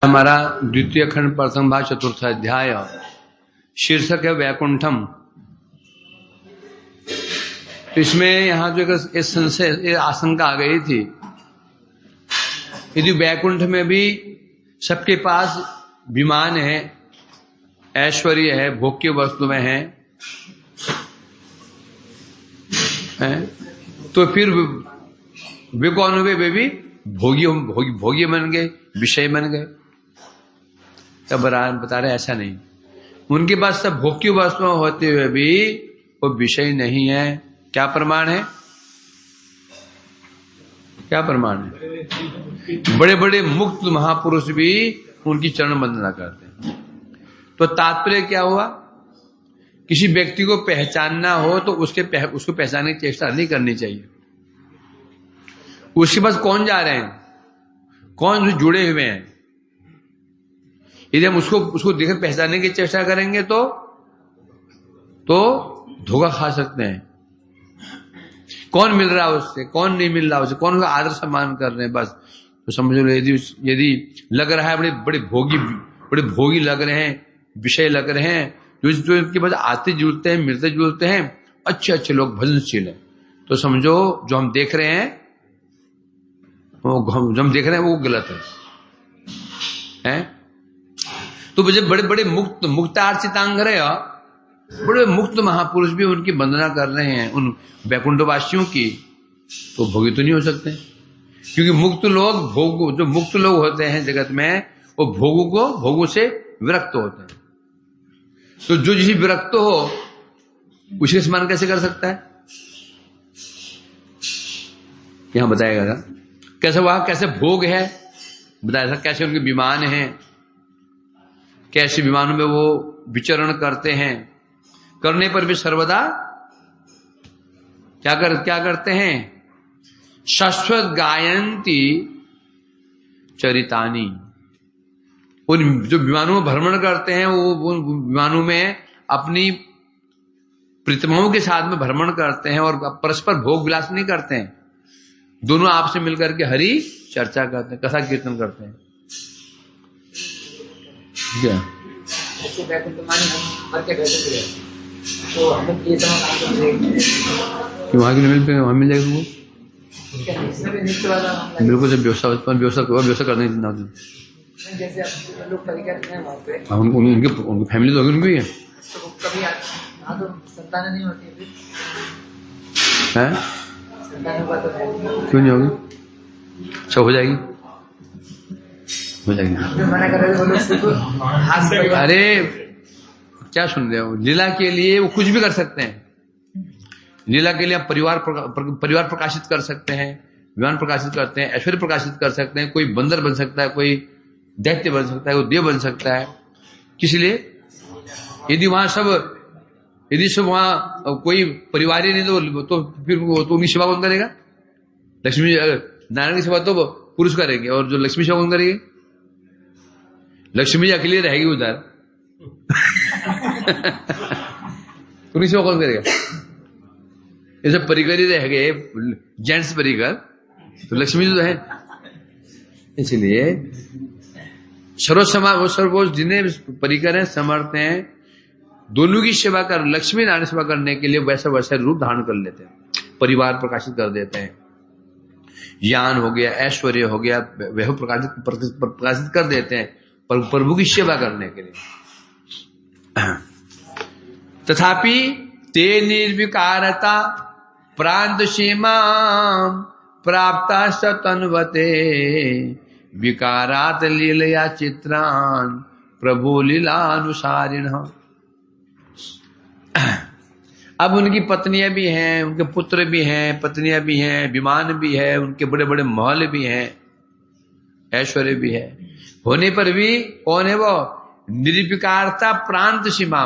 हमारा द्वितीय खंड प्रथम भाग चतुर्थ अध्याय शीर्षक है वैकुंठम। इसमें यहां जो इस संशय आशंका आ गई थी, यदि वैकुंठ में भी सबके पास विमान है, ऐश्वर्य है, भोग्य वस्तुएं हैं, तो फिर वे कौन हुए? वे भी भोगी बन गए, विषय बन गए। तब बता रहे ऐसा नहीं, उनके पास सब भोग्य वस्तुएं होते हुए भी वो विषय नहीं है। क्या प्रमाण है? क्या प्रमाण है? बड़े बड़े मुक्त महापुरुष भी उनकी चरण वंदना करते हैं। तो तात्पर्य क्या हुआ? किसी व्यक्ति को पहचानना हो तो उसको पहचानने की चेष्टा नहीं करनी चाहिए। उसके पास कौन जा रहे हैं, कौन से जुड़े हुए हैं, यदि हम उसको देखकर पहचानने की चेष्टा करेंगे तो धोखा खा सकते हैं। कौन मिल रहा है उससे, कौन नहीं मिल रहा उससे, कौन उसका आदर सम्मान कर रहे हैं, बस तो समझ लो। यदि लग रहा है बड़े भोगी लग रहे हैं, विषय लग रहे हैं, जो इनके पास आते जुड़ते हैं, मिलते जुलते हैं, अच्छे लोग भजनशील हैं, तो समझो जो हम देख रहे हैं वो गलत है? तो बड़े मुक्तार्चितांग्रय, बड़े मुक्त महापुरुष भी उनकी वंदना कर रहे हैं, उन वैकुंठवासियों की, तो भोगी तो नहीं हो सकते। क्योंकि जो मुक्त लोग होते हैं जगत में, वो भोगों से विरक्त होते हैं। तो जो जिसे विरक्त हो उसे स्मरण कैसे कर सकता है? यहां बताएगा था कैसे, वहां कैसे भोग है बताया था, कैसे उनके विमान हैं, कैसे विमानों में वो विचरण करते हैं, करने पर भी सर्वदा क्या करते हैं? शाश्वत गायंती चरितानी। उन जो विमानों में भ्रमण करते हैं, वो विमानों में अपनी प्रतिमाओं के साथ में भ्रमण करते हैं और परस्पर भोग विलास नहीं करते हैं। दोनों आपस में मिलकर के हरि चर्चा करते हैं, कथा कीर्तन करते हैं। क्या तो हम ये वहां की मिल पे वहां मिल जाएगा तुमको। बिल्कुल, जब व्यवस्था करने की जैसे लोग परिकर हैं वहाँ पे, उनकी फैमिली तो होगी, उनकी है, तो कभी तो संतान नहीं होती है? संतानों का तो है, क्यों नहीं होगी? अच्छा, हो जाएगी। जो मना कर रहे वो लोग अरे क्या सुन रहे हो? लीला के लिए वो कुछ भी कर सकते हैं। लीला के लिए आप परिवार प्रकाशित कर सकते हैं, विमान प्रकाशित करते हैं, ऐश्वर्य प्रकाशित कर सकते हैं। कोई बंदर बन सकता है, कोई दैत्य बन सकता है, कोई देव बन सकता है। किस लिए? यदि सब वहां कोई परिवार ही नहीं तो फिर तो उनकी सेवा कौन करेगा? लक्ष्मी नारायण की सेवा तो पुरुष करेंगे, और जो लक्ष्मी सेवा कौन करेगी? लक्ष्मी जी अकेली रहेगी उधर उनकी सेवा कौन करेगा? ये सब परिकर ही रह गए, जेंट्स परिकर, तो लक्ष्मी जी तो है। इसलिए सर्वोच्च जिन्हें परिकर हैं, समर्थ हैं, दोनों की सेवा कर, लक्ष्मी नारायण सेवा करने के लिए वैसा रूप धारण कर लेते हैं, परिवार प्रकाशित कर देते हैं। ज्ञान हो गया, ऐश्वर्य हो गया, वह प्रकाशित कर देते हैं प्रभु की सेवा करने के लिए। तथापि ते निर्विकारता प्रांत सीमा प्राप्ता सतन्वते विकारात लीलया चित्रान प्रभु लीलानुसारिण। अब उनकी पत्नियां भी हैं, उनके पुत्र भी हैं, पत्नियां भी हैं, विमान भी है, उनके बड़े बड़े महल भी हैं, ऐश्वर्य भी है, होने पर भी कौन है वो? निर्विकारता प्रांत सीमा।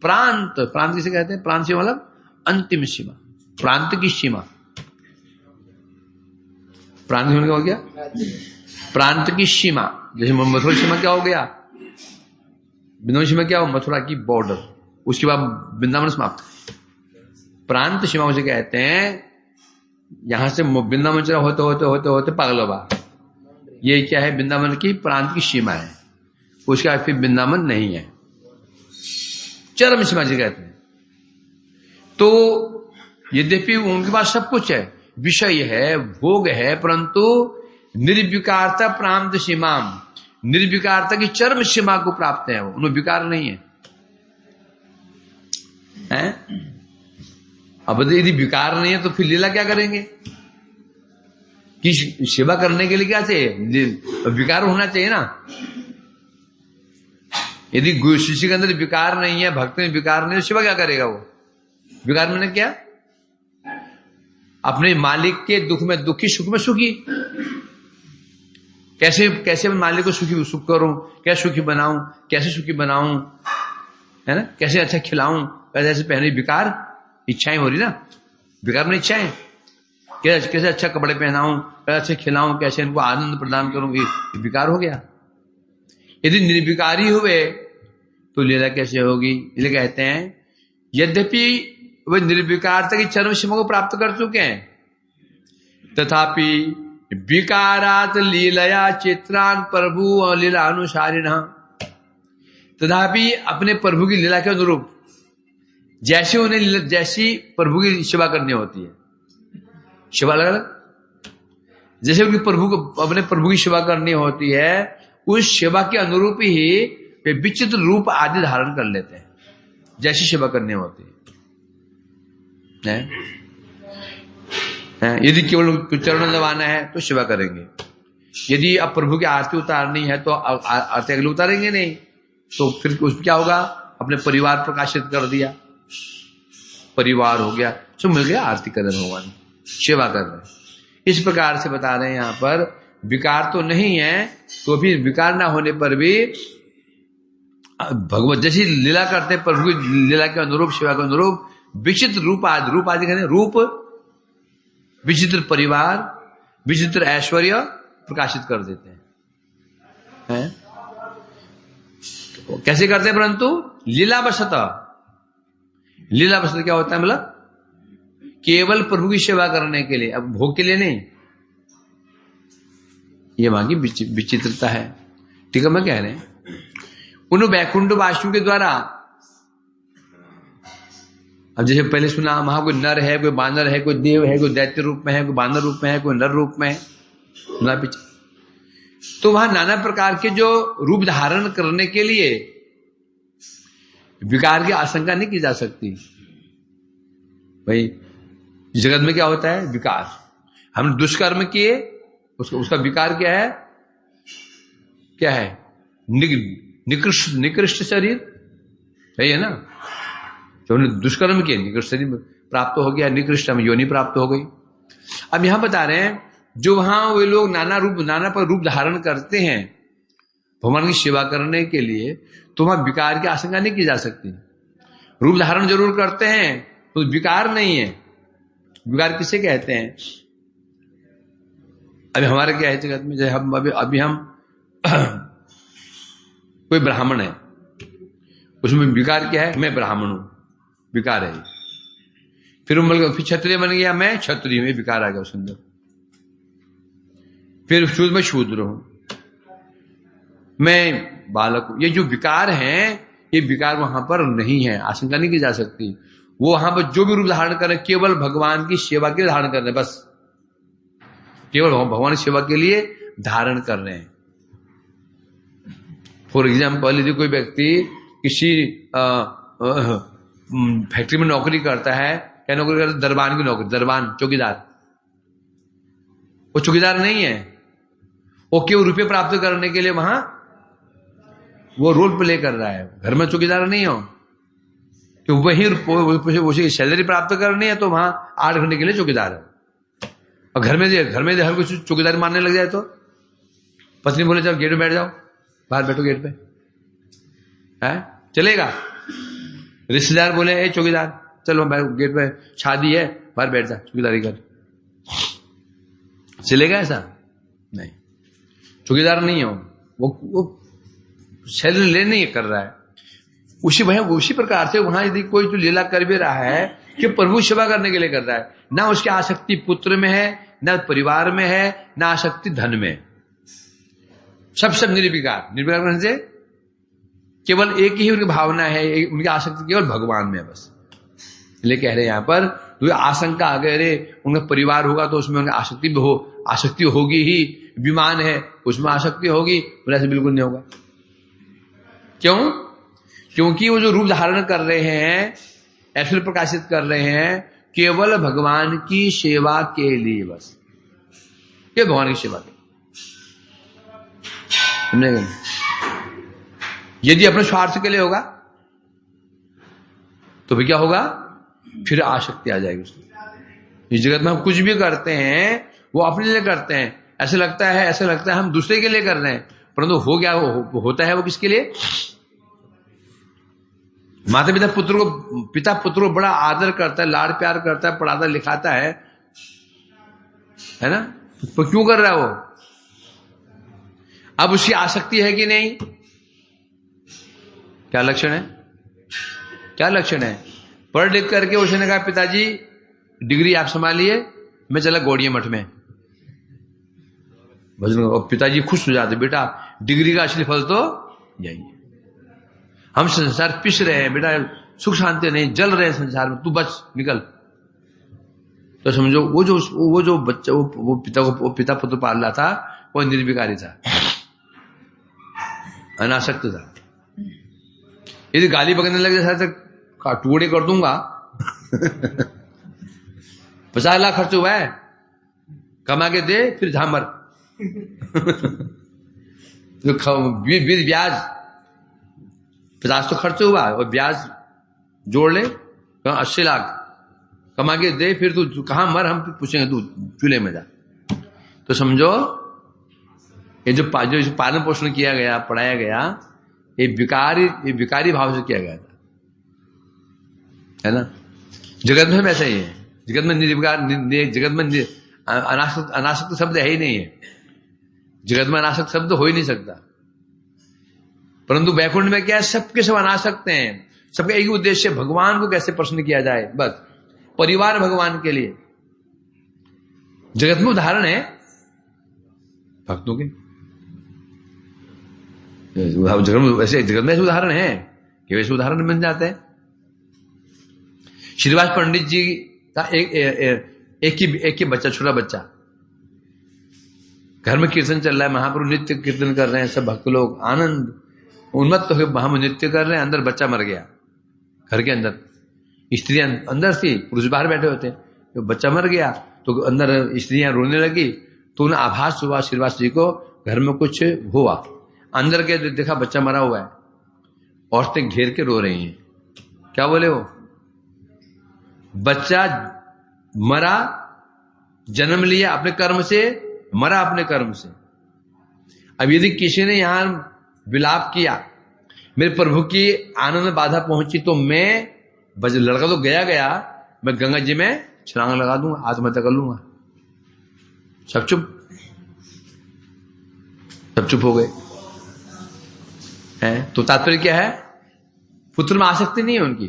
प्रांत किसे कहते हैं? प्रांत सीमा मतलब अंतिम सीमा, प्रांत की सीमा। प्रांत सीमा क्या हो गया? प्रांत की सीमा। जैसे मथुरा सीमा क्या हो गया? वृंदावन सीमा क्या हो? मथुरा की बॉर्डर, उसके बाद वृंदावन समाप्त। प्रांत सीमा उसे कहते हैं। यहां से वृंदावन होते होते पागलोबा, ये क्या है, वृंदावन की प्रांत की सीमा है, उसका फिर वृंदावन नहीं है, चरम सीमा जी कहते हैं। तो यद्यपि उनके पास सब कुछ है, विषय है, भोग है, परंतु निर्विकारता प्रांत सीमा, निर्विकारता की चरम सीमा को प्राप्त है, उन्हें विकार नहीं है, हैं? अब यदि विकार नहीं है तो फिर लीला क्या करेंगे? कि सेवा करने के लिए क्या चाहिए? विकार होना चाहिए ना। यदि शिष्य के अंदर विकार नहीं है, भक्त में विकार नहीं है, सेवा क्या करेगा वो? विकार मैंने क्या? अपने मालिक के दुख में दुखी, सुख में सुखी। कैसे कैसे मैं मालिक को सुखी सुख करूं, कैसे सुखी बनाऊं, कैसे सुखी बनाऊं, है ना, कैसे अच्छा खिलाऊं, कैसे पहने, विकार इच्छाएं हो रही ना, विकार में इच्छाएं, कैसे अच्छा कपड़े पहनाऊं, कैसे अच्छे खिलाऊं, कैसे इनको आनंद प्रदान करूं, ये विकार हो गया। यदि निर्विकारी हुए तो लीला कैसे होगी? इसलिए कहते हैं यद्यपि वे निर्विकारता की चरम सीमा को प्राप्त कर चुके हैं, तथापि विकारात लीलया चित्रान प्रभु और लीला अनुसारिण, तथापि अपने प्रभु की लीला के अनुरूप जैसे उन्हें जैसी प्रभु की सेवा करनी होती है, सेवा अलग अलग, जैसे उनकी प्रभु को अपने प्रभु की सेवा करनी होती है, उस सेवा के अनुरूप ही वे विचित्र रूप आदि धारण कर लेते हैं, जैसी सेवा करनी होती है। यदि केवल चरण दबाना है तो सेवा करेंगे, यदि अब प्रभु की आरती उतारनी है तो आरती अगले उतारेंगे नहीं, तो फिर उसमें क्या होगा? अपने परिवार प्रकाशित कर दिया, परिवार हो गया, सब मिल गया, आरती कर रहे भगवान, सेवा कर रहे। इस प्रकार से बता रहे हैं यहां पर विकार तो नहीं है, तो भी विकार ना होने पर भी भगवत जैसी लीला करते हैं, प्रभु की लीला के अनुरूप, सेवा के अनुरूप विचित्र रूप आदि कहते हैं, रूप विचित्र परिवार, विचित्र ऐश्वर्य प्रकाशित कर देते हैं। तो कैसे करते हैं? परंतु लीलावशत, लीलावशत क्या होता है? मतलब केवल प्रभु की सेवा करने के लिए, अब भोग के लिए नहीं। ये वहां की विचित्रता है। ठीक है, मैं कह रहे हैं उन वैकुंठ वासियों के द्वारा, अब जैसे पहले सुना, वहां कोई नर है, कोई बानर है, कोई देव है, कोई दैत्य रूप में है, कोई बानर रूप में है, कोई नर रूप में है, सुना पीछे। तो वहां नाना प्रकार के जो रूप धारण करने के लिए विकार की आशंका नहीं की जा सकती। भाई जगत में क्या होता है? विकार। हमने दुष्कर्म किए, उसका विकार क्या है? क्या है? निकृष्ट शरीर, सही है ना? जो हमने दुष्कर्म किए, निकृष्ट शरीर प्राप्त हो गया, निकृष्ट हम योनि प्राप्त हो गई। अब यहां बता रहे हैं जो वहां वे लोग नाना पर रूप धारण करते हैं भगवान की सेवा करने के लिए, तो वहां विकार की आशंका नहीं की जा सकती। रूप धारण जरूर करते हैं तो विकार नहीं है। विकार किसे कहते हैं? अभी हमारे क्या है जगत में, जैसे हम अभी हम कोई ब्राह्मण है, उसमें विकार क्या है? मैं ब्राह्मण हूं, विकार है। फिर क्षत्रिय बन गया, मैं क्षत्रिय में, विकार आ गया उसके अंदर। फिर शूद्र में शूद्र हूं, मैं बालक हूं। ये जो विकार हैं, ये विकार वहां पर नहीं है, आशंका नहीं की जा सकती। वो वहां पर जो भी रूप धारण कर रहे, केवल भगवान की सेवा के लिए धारण कर रहे, बस केवल भगवान की सेवा के लिए धारण कर रहे हैं। फॉर एग्जाम्पल, यदि कोई व्यक्ति किसी फैक्ट्री में नौकरी करता है, क्या नौकरी करता है? दरबान की नौकरी, दरबान, चौकीदार। वो चौकीदार नहीं है, वो केवल रुपये प्राप्त करने के लिए वहां वो रोल प्ले कर रहा है। घर में चौकीदार नहीं हो, तो वही सैलरी प्राप्त करनी है, तो वहां 8 घंटे के लिए चौकीदार है। और घर में हर कुछ चौकीदारी मानने लग जाए तो पत्नी बोले चलो गेट में बैठ जाओ, बाहर बैठो गेट पे, है चलेगा? रिश्तेदार बोले ए चौकीदार चलो गेट पे शादी है, बाहर बैठ जा, चौकीदारी कर, चलेगा? ऐसा नहीं। चौकीदार नहीं हो, वो सैलरी ले नहीं कर रहा है। उसी प्रकार से वहां यदि कोई जो लीला कर भी रहा है कि प्रभु सेवा करने के लिए कर रहा है, ना उसकी आसक्ति पुत्र में है, ना परिवार में है, ना आसक्ति धन में, सब निर्विकार। निर्विकार करने से केवल एक ही उनकी भावना है, उनकी आसक्ति केवल भगवान में है बस। इसलिए कह रहे हैं यहां पर तो आशंका अगर उनका परिवार होगा तो उसमें उनकी आसक्ति भी आसक्ति होगी ही, विमान है उसमें आसक्ति होगी, बोले ऐसे बिल्कुल नहीं होगा। क्यों? क्योंकि वो जो रूप धारण कर रहे हैं, ऐश्वर्य प्रकाशित कर रहे हैं, केवल भगवान की सेवा के लिए बस, ये भगवान की सेवा के समझेंगे। यदि अपने स्वार्थ के लिए होगा तो फिर क्या होगा? फिर आसक्ति आ जाएगी उसमें। इस जगत में हम कुछ भी करते हैं वो अपने लिए करते हैं, ऐसा लगता है हम दूसरे के लिए कर रहे हैं, परंतु हो क्या होता है वो किसके लिए? माता पिता पुत्र को बड़ा आदर करता है, लाड़ प्यार करता है, पढ़ाता लिखाता है ना? तो क्यों कर रहा है वो? अब उसकी आसक्ति है कि नहीं? क्या लक्षण है? क्या लक्षण है? पढ़ लिख करके उसने कहा पिताजी डिग्री आप संभालिए, मैं चला गौड़िया मठ में भजन। और पिताजी खुश हो जाते, बेटा डिग्री का असली फल तो यही है, हम संसार पिस रहे हैं बेटा, सुख शांति नहीं, जल रहे हैं संसार में, तू बच निकल। तो समझो वो जो बच्चा वो पिता पुत्र पाल रहा था वो निर्विकारी था, अनासक्त था। यदि गाली बकने लगे तो टुकड़े कर दूंगा 50 लाख खर्च हुआ है, कमा के दे फिर झामर तो ब्याज 50 तो खर्च हुआ और ब्याज जोड़ ले 80 लाख कमा के दे, फिर तू कहां मर, हम पूछेंगे तू चूल्हे में जा। तो समझो ये जो पालन पोषण किया गया, पढ़ाया गया, ये विकारी भाव से किया गया था, है ना? जगत में वैसा ही है। जगत में निर्विकार, जगत में अनासक्त शब्द है ही नहीं है। जगत में अनासक्त शब्द हो ही नहीं सकता। परंतु वैकुंठ में क्या है? सबके सब अनासक्त हैं, सबका एक ही उद्देश्य, भगवान को कैसे प्रसन्न किया जाए, बस परिवार भगवान के लिए। जगत में उदाहरण है भक्तों के, जगत में ऐसे उदाहरण है कि वैसे उदाहरण बन जाते हैं। श्रीवास पंडित जी का एक ही बच्चा, छोटा बच्चा, घर में कीर्तन चल रहा है, महाप्रभु नित्य कीर्तन कर रहे हैं, सब भक्त लोग आनंद उन्मत्त होकर वहां नृत्य कर रहे हैं, अंदर बच्चा मर गया। घर के अंदर स्त्रियां अंदर थी, पुरुष बाहर बैठे होते, तो बच्चा मर गया तो अंदर स्त्रियां रोने लगी, तो उन्हें आभास हुआ श्रीवास जी को घर में कुछ हुआ। अंदर के देखा बच्चा मरा हुआ है, औरतें घेर के रो रही हैं। क्या बोले वो? बच्चा मरा, जन्म लिया अपने कर्म से, मरा अपने कर्म से। अब यदि किसी ने यहां विलाप किया, मेरे प्रभु की आनंद में बाधा पहुंची, तो मैं लड़का तो गया, मैं गंगा जी में छलांग लगा दूंगा, आत्महत्या कर लूंगा। सब चुप हो गए हैं। तो तात्पर्य क्या है? पुत्र में आसक्ति नहीं है उनकी।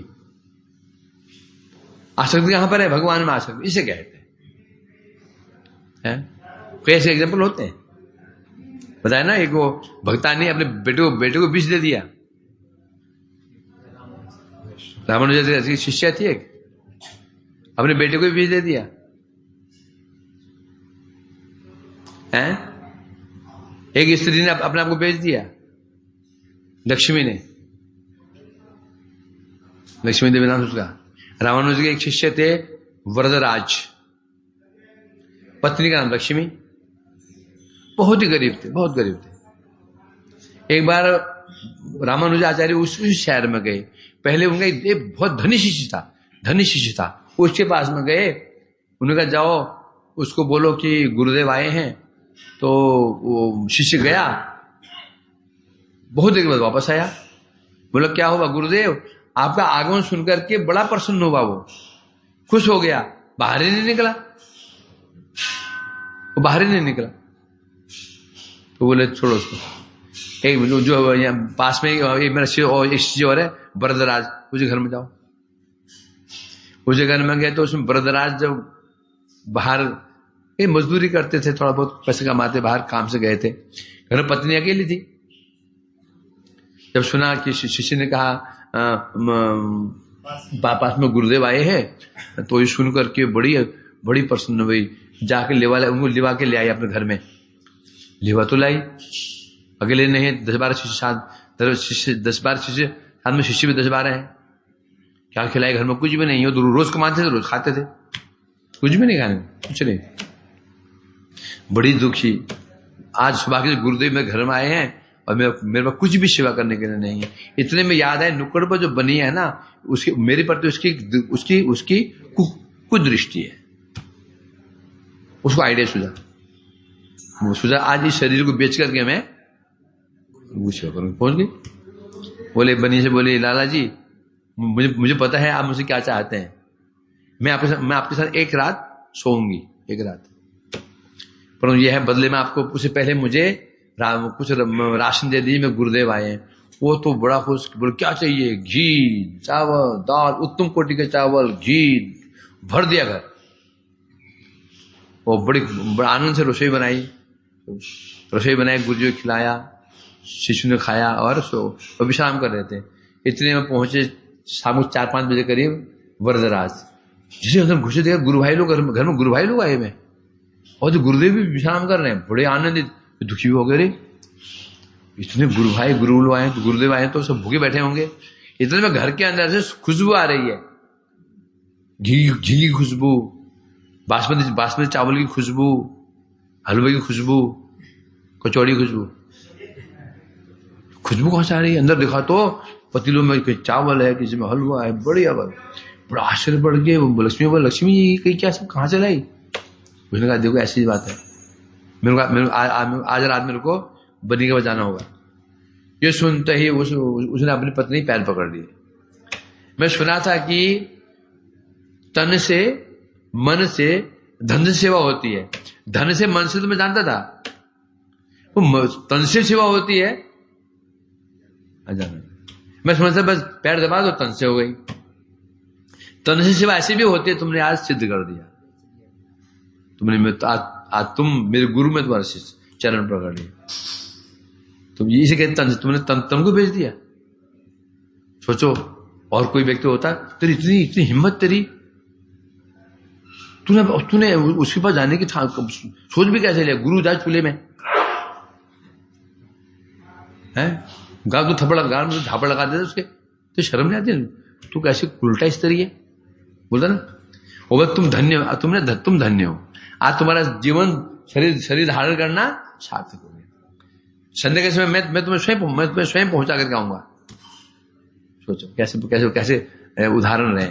आसक्ति कहां पर है? भगवान में आसक्ति, इसे कहते हैं। कैसे एग्जाम्पल होते हैं बताया ना, एक वो भक्ता ने अपने बेटे को विष दे दिया। रामानुज जैसी शिष्या थी एक, अपने बेटे को विष दे दिया है। एक स्त्री ने अपने आप को बेच दिया, लक्ष्मी देवी नाम उसका। रामानुज के एक शिष्य थे वरदराज, पत्नी का नाम लक्ष्मी, बहुत ही गरीब थे। एक बार रामानुजाचार्य उस शहर में गए। पहले उनका एक बहुत धनी शिष्य था, उसके पास में गए। उन्होंने कहा जाओ उसको बोलो कि गुरुदेव आए हैं। तो वो शिष्य गया, बहुत देर के बाद वापस आया। बोला क्या हुआ गुरुदेव? आपका आगमन सुनकर के बड़ा प्रसन्न हुआ, वो खुश हो गया, बाहर ही नहीं निकला। तो बोले छोड़ो उसको। एक जो यहाँ पास में एक मेरा शिष्य और है वरदराज, उसे घर में जाओ। उसे घर में गए तो उसमें वरदराज जब बाहर मजदूरी करते थे, थोड़ा बहुत पैसे कमाते, बाहर काम से गए थे। घर में पत्नी अकेली थी। जब सुना कि शिष्य ने कहा पास में गुरुदेव आए हैं, तो ये सुन करके बड़ी प्रसन्न हुई। जाके उनको लिवा के ले आई अपने घर में। लिवा तो लाई, अकेले नहीं, 10-12 शिष्य 10-12 शिष्य साथ में, शिष्य भी 10-12 है। क्या खिलाए? घर में कुछ भी नहीं हो, तो रोज कमाते थे, रोज खाते थे, कुछ भी नहीं खाने, कुछ नहीं। बड़ी दुखी। आज सुबह के गुरुदेव मेरे घर में आए हैं और मेरे पास कुछ भी सेवा करने के लिए नहीं है। इतने में याद है, नुक्कड़ पर जो बनी है ना, उसकी मेरे प्रति उसकी कुदृष्टि है। उसको आइडिया सूझा आज इस शरीर को बेच करके मैं वो सेवा करूंगी। पहुंच गई। बोले बनी से बोले, लाला जी मुझे पता है आप मुझसे क्या चाहते हैं। मैं आपके साथ एक रात सोऊंगी, एक रात, पर यह है बदले में आपको उससे पहले मुझे कुछ राशन दे दीजिए। मैं गुरुदेव आए हैं। वो तो बड़ा खुश, बोले क्या चाहिए? घी, चावल, दाल, उत्तम कोटि के चावल, घी, भर दिया घर। वो बड़ा आनंद से रसोई बनाई, गुरुजी को खिलाया, शिशु ने खाया और विश्राम कर रहे थे। इतने में पहुंचे शाम को 4-5 बजे करीब वरदराज। जिसे अंदर घुसे देखा गुरु भाई लोग, घर में गुरु भाई लोग आए में, और जो गुरुदेव भी विश्राम कर रहे हैं। बड़े आनंदित, दुखी हो गए, इतने गुरुदेव आए तो सब भूखे बैठे होंगे। इतने में घर के अंदर से खुशबू आ रही है, घी की खुशबू, बासमती चावल की खुशबू, हलवे की खुशबू, कचौड़ी की खुशबू कौन से आ रही है? अंदर देखा तो पतीलों में कोई चावल है, किसी में हलवा है। बड़ा आश्चर्य पड़ गए। लक्ष्मी कहीं क्या सब कहाँ से लाई? उसने कहा देखो ऐसी बात है, आज रात मेरे को बनी के बजाना होगा। ये सुनते ही उसने अपनी पत्नी पैर पकड़ लिए। मैं सुना था कि तन से, मन से, धन से सेवा होती है। धन से, मन से तो मैं जानता था, वो तन से सेवा होती है अजाना। मैं समझता बस पैर दबा दो तन से हो गई। तन से सेवा ऐसी भी होती है, तुमने आज सिद्ध कर दिया। आज तुम मेरे गुरु में तुम्हारा चरण पकड़ लिया। तुम इसे कहते तन से, तुमने तन को भेज दिया। सोचो और कोई व्यक्ति होता, तेरी इतनी हिम्मत, तेरी तूने उसके पास जाने की सोच भी कैसे लिया? गुरु जा चूल्हे में है, गाल तो थापड़ लगा देते उसके, तो शर्म नहीं आती? तू कैसे उल्टा इस तरीके बोलता ना। वो तुम धन्य हो। आज तुम्हारा जीवन शरीर धारण करना सार्थक हो गया। संडे के समय मैं तुम्हें स्वयं पहुंचा करके आऊंगा। सोचो कैसे कैसे कैसे उदाहरण रहे।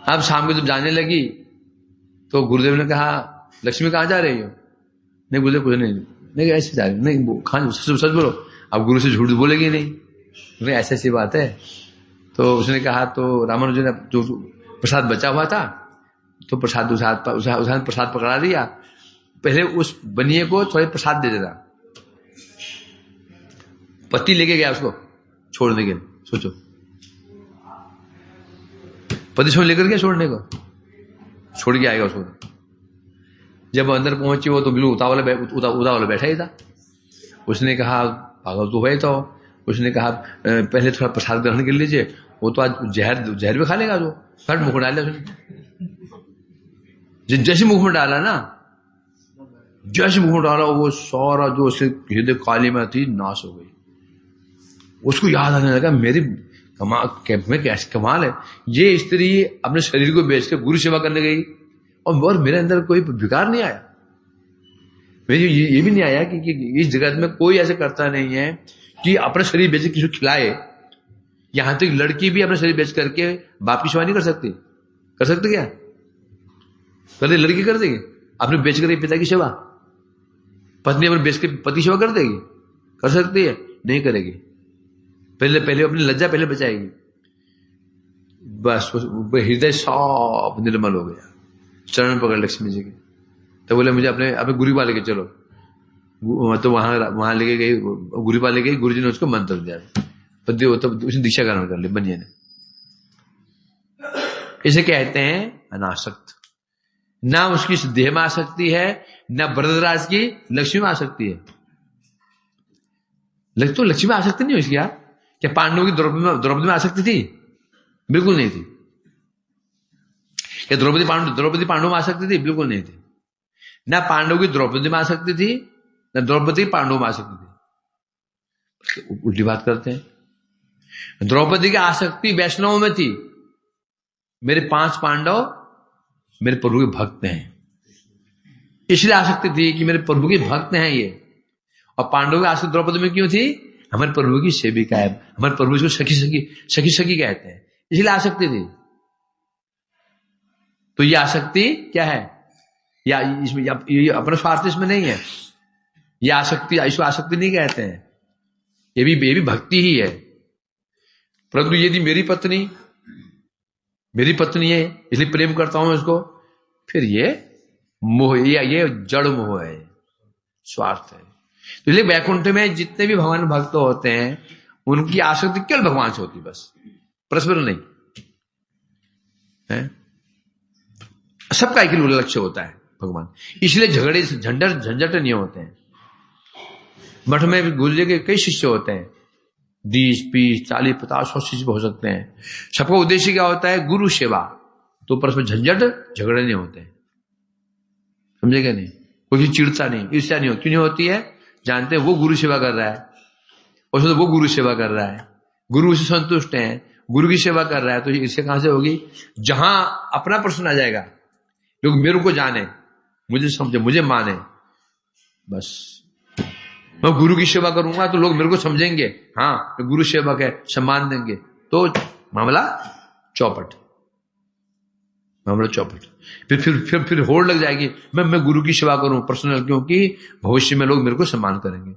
अब शाम को जब जाने लगी तो गुरुदेव ने कहा, लक्ष्मी कहाँ जा रही हो? नहीं गुरुदेव कुछ नहीं ऐसे जा रही, नहीं खान सच बोलो। अब गुरु से झूठ बोलेगी नहीं, ऐसी बात है। तो उसने कहा, तो रामानुजन ने जो प्रसाद बचा हुआ था, तो प्रसाद पकड़ा दिया। पहले उस बनिए को थोड़े प्रसाद दे देता, पति लेके गया उसको छोड़ने के लिए। सोचो पति छोड़ लेकर गया, छोड़ने को छोड़ के आएगा उसको। जब अंदर पहुंची वो तो बिल्कुल उतावला बैठा ही था। उसने कहा पागल तो भाई, तो उसने कहा पहले थोड़ा प्रसाद ग्रहण कर लीजिए। वो तो आज जहर भी खा लेगा। जो फट मुख में डाला उसने, जैसे मुख में डाला ना, जैसे मुख में डाला वो सारा जो उसके हृदय काली में थी नाश हो गई। उसको याद आने लगा, मेरी कैसे कमाल है, ये स्त्री अपने शरीर को बेच के गुरु सेवा करने गई और मेरे अंदर कोई विकार नहीं आया। मेरी ये भी नहीं आया कि इस जगत में कोई ऐसे करता नहीं है कि अपना शरीर बेच के किसी को खिलाए। यहां तक लड़की भी अपना शरीर बेच करके बाप की सेवा नहीं कर सकती। कर सकते क्या? कर दे, लड़की कर देगी अपने बेच कर पिता की सेवा। पत्नी अपने बेच के पति सेवा कर देगी? कर सकती है? नहीं करेगी। पहले अपनी लज्जा पहले बचाएगी। बस हृदय सब निर्मल हो गया। चरण पकड़ लक्ष्मी जी के, तो बोले मुझे अपने गुरुपा लेके चलो। तो वहां लेके गई, गुरुपा लेके गई। गुरुजी ने उसको मंत्र दिया, तो उसने दीक्षा ग्रहण कर ली बनिए ने। इसे कहते हैं अनासक्त। ना उसकी देह में आसक्ति है, ना वरदराज की लक्ष्मी में आसक्ति है। तो लक्ष्मी में आसक्ति नहीं हुई इसकी यार। क्या पांडवों की द्रौपदी में आसक्ति थी? बिल्कुल नहीं थी। क्या द्रौपदी पांडवों में आसक्ति थी? बिल्कुल नहीं थी। ना पांडवों की द्रौपदी में आसक्ति थी, ना द्रौपदी पांडवों में आसक्ति थी। उल्टी बात करते हैं। द्रौपदी की आसक्ति वैष्णवों में थी। मेरे 5 पांडव मेरे प्रभु के भक्त हैं, इसलिए आसक्ति थी कि मेरे प्रभु के भक्त हैं ये। और पांडवों की आसक्ति द्रौपदी में क्यों थी? हमारे प्रभु की सेविका है, हमारे प्रभु को सखी कहते हैं, इसलिए आसक्ति थी। तो ये आसक्ति क्या है? या इसमें ये अपना स्वार्थ इसमें नहीं है। ये आसक्ति, इसको आसक्ति नहीं कहते हैं। ये भी भक्ति ही है। परंतु यदि मेरी पत्नी है इसलिए प्रेम करता हूं उसको, फिर ये मोह, ये जड़ मोह है, स्वार्थ है। तो इसलिए वैकुंठ में जितने भी भगवान भक्त होते हैं उनकी आसक्ति केवल भगवान से होती, बस परस्पर नहीं है। सबका एक ही लक्ष्य होता है भगवान, इसलिए झगड़े झंझट नहीं होते हैं। मठ में गुरु जी के कई शिष्य होते हैं, 20, 20, 40, 50, 100 शिष्य हो सकते हैं। सबका उद्देश्य क्या होता है? गुरु सेवा। तो परस्पर झंझट झगड़े नहीं होते हैं, समझे क्या? नहीं, कोई चिड़ता नहीं, ईर्ष्या नहीं होती। क्यों नहीं होती है? जानते हैं वो गुरु सेवा कर रहा है, और तो वो गुरु सेवा कर रहा है, गुरु से संतुष्ट है, गुरु की सेवा कर रहा है, तो ईर्ष्या कहां से होगी? जहां अपना प्रश्न आ जाएगा, लोग मेरे को जाने, मुझे समझे, मुझे माने, बस मैं गुरु की सेवा करूंगा तो लोग मेरे को समझेंगे, हाँ गुरु सेवक है, सम्मान देंगे, तो मामला चौपट। फिर होड़ लग जाएगी, मैं गुरु की सेवा करूं पर्सनल, क्योंकि भविष्य में लोग मेरे को सम्मान करेंगे।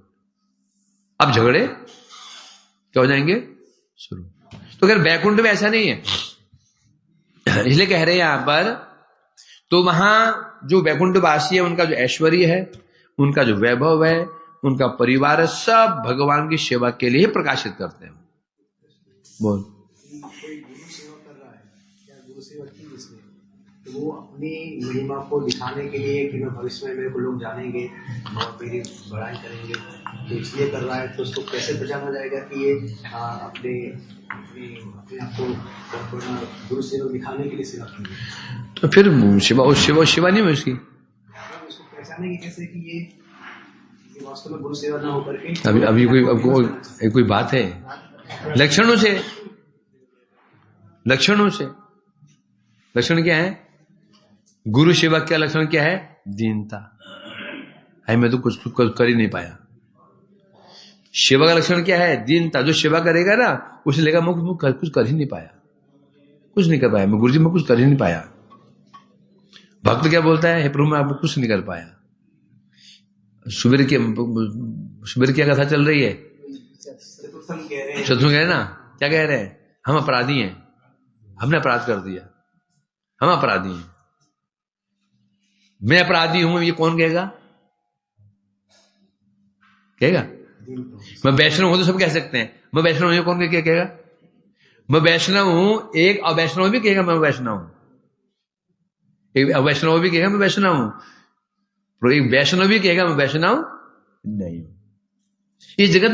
अब झगड़े क्या हो जाएंगे? शुरू। तो अगर वैकुंठ में ऐसा नहीं है, इसलिए कह रहे हैं यहां पर, तो वहां जो वैकुंठवासी है उनका जो ऐश्वर्य है, उनका जो वैभव है, उनका परिवार है, सब भगवान की सेवा के लिए प्रकाशित करते हैं। बोल। कोई गुरु सेवा कर रहा है या गुरु सेवा की इसने, तो वो अपनी महिमा को दिखाने के लिए कि मैं भविष्य में मेरे को लोग जानेंगे और मेरी बड़ाई करेंगे, तो इसलिए कर रहा है। तो उसको कैसे पहचाना जाएगा कि ये अपने आप को गुरु सेवा दिखाने के लिए सेवा की? तो फिर शिवा नहीं है उसकी। उसको पहचानेंगे कैसे कि ये वास्तव में गुरु सेवा ना होकर के? अभी कोई बात है? लक्षणों से लक्षण क्या है? गुरु सेवा का लक्षण क्या है? दीनता है, मैं तो कुछ कर ही नहीं पाया। सेवा का लक्षण क्या है? दीनता। जो सेवा करेगा ना उसे लेगा मैं कुछ कर ही नहीं पाया, कुछ नहीं कर पाया मैं गुरु जी, मैं कुछ कर ही नहीं पाया। भक्त क्या बोलता है? हे प्रभु मैं आपको कुछ नहीं कर पाया। सुबीर की कथा चल रही है, शत्रु कह रहे ना, क्या कह रहे हैं? हम अपराधी हैं, हमने अपराध कर दिया, हम अपराधी हैं। मैं अपराधी हूं ये कौन कहेगा? मैं वैष्णव हूं तो सब कह सकते हैं, मैं वैष्णव हूं कौन क्या कहेगा? मैं वैष्णव हूं, एक अवैष्णव भी कहेगा मैं वैष्णव हूं, एक अवैष्णव भी कहेगा मैं वैष्णव हूं, तो एक वैष्णव भी कहेगा मैं वैष्णव नहीं हूं। इस जगत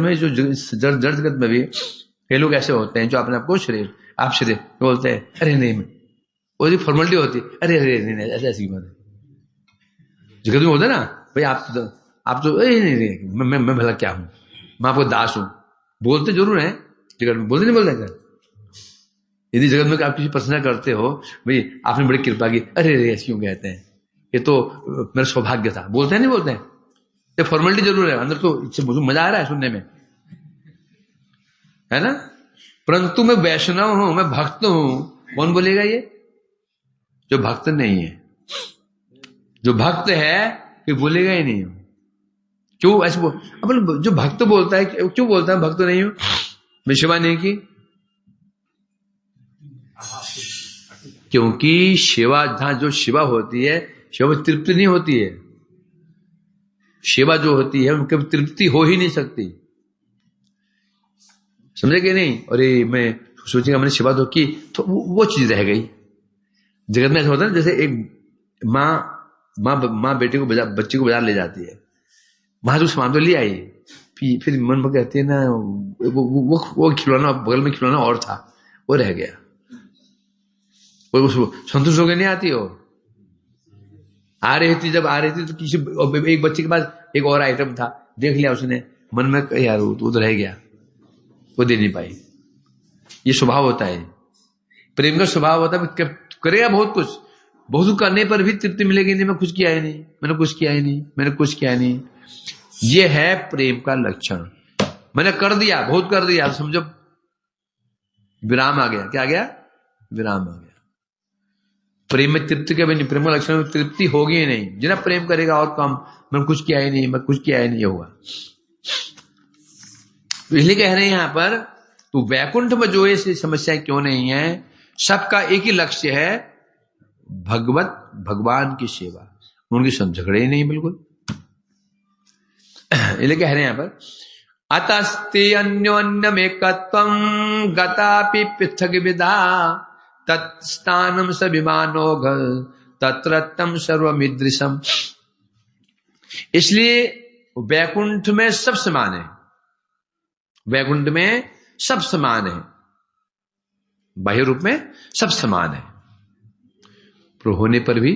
में जो जड़ जगत में भी कई लोग ऐसे होते हैं जो अपने आप को श्रेय बोलते हैं, अरे नहीं, और फॉर्मेलिटी होती है, अरे नहीं ऐसी बात है। जगत में होता है ना भाई, आप तो नहीं, मैं भला क्या हूं, मैं आपको दास हूं, बोलते जरूर है जगत में, बोलते नहीं बोलते क्या? यदि जगत में आप किसी प्रश्न करते हो, भाई आपने बड़ी कृपा की, अरे ऐसे क्यों कहते हैं, ये तो मेरा सौभाग्य था, बोलते हैं नहीं बोलते हैं? ये फॉर्मेलिटी जरूर है, अंदर तो मुझे मजा आ रहा है सुनने में, है ना? परंतु मैं वैष्णव हूं, मैं भक्त हूं, कौन बोलेगा ये? जो भक्त नहीं है। जो भक्त है ये बोलेगा ही नहीं। क्यों ऐसे अब जो भक्त बोलता है, क्यों बोलता है भक्त नहीं हूं, मैं सेवा नहीं की? क्योंकि सेवा, जहां जो सेवा होती है, सेवा में तृप्ति नहीं होती है। सेवा जो होती है उनकी तृप्ति हो ही नहीं सकती, समझे कि नहीं? अरे मैं सोचेगा मैंने सेवा तो की, तो वो चीज रह गई। जगत में ऐसा होता है जैसे एक माँ बच्चे को बाजार ले जाती है, वहां जो सामान तो ले आई, फिर मन में कहते हैं ना, वो खिलौना बगल में खिलौना और था, वो रह गया, वो उसको संतुष्ट हो गया, नहीं आती हो। आ रही थी, जब आ रही थी तो किसी एक बच्चे के पास एक और आइटम था, देख लिया उसने, मन में यार वो तो रह गया, वो दे नहीं पाई। ये स्वभाव होता है, प्रेम का स्वभाव होता है, करेगा बहुत कुछ करने पर भी तृप्ति मिलेगी नहीं, मैं कुछ किया ही नहीं, मैंने कुछ किया ही नहीं, मैंने कुछ किया नहीं। ये है प्रेम का लक्षण। मैंने कर दिया, बहुत कर दिया, समझो विराम आ गया। क्या आ गया? विराम आ गया। प्रेम में तृप्ति के भी नहीं, प्रेम का लक्षण में तृप्ति होगी ही नहीं। जितना प्रेम करेगा और कम, मैंने कुछ किया ही नहीं, मैं कुछ किया ही नहीं, होगा। तो इसलिए कह रहे हैं यहां पर, तो वैकुंठ में जो ऐसी समस्या क्यों नहीं है, सबका एक ही लक्ष्य है, भगवान की सेवा। उनके साथ झगड़े ही नहीं बिल्कुल। इसलिए कह रहे हैं यहां पर, अतस्ति अन्योन्यमेकत्वं गतापि पृथक विधा तत्स्थानम सविमानोघ तत्रत्तम सर्वमिदृशम। इसलिए वैकुंठ में सब समान है, वैकुंठ में सब समान है, बाह्य रूप में सब समान है, पर होने पर भी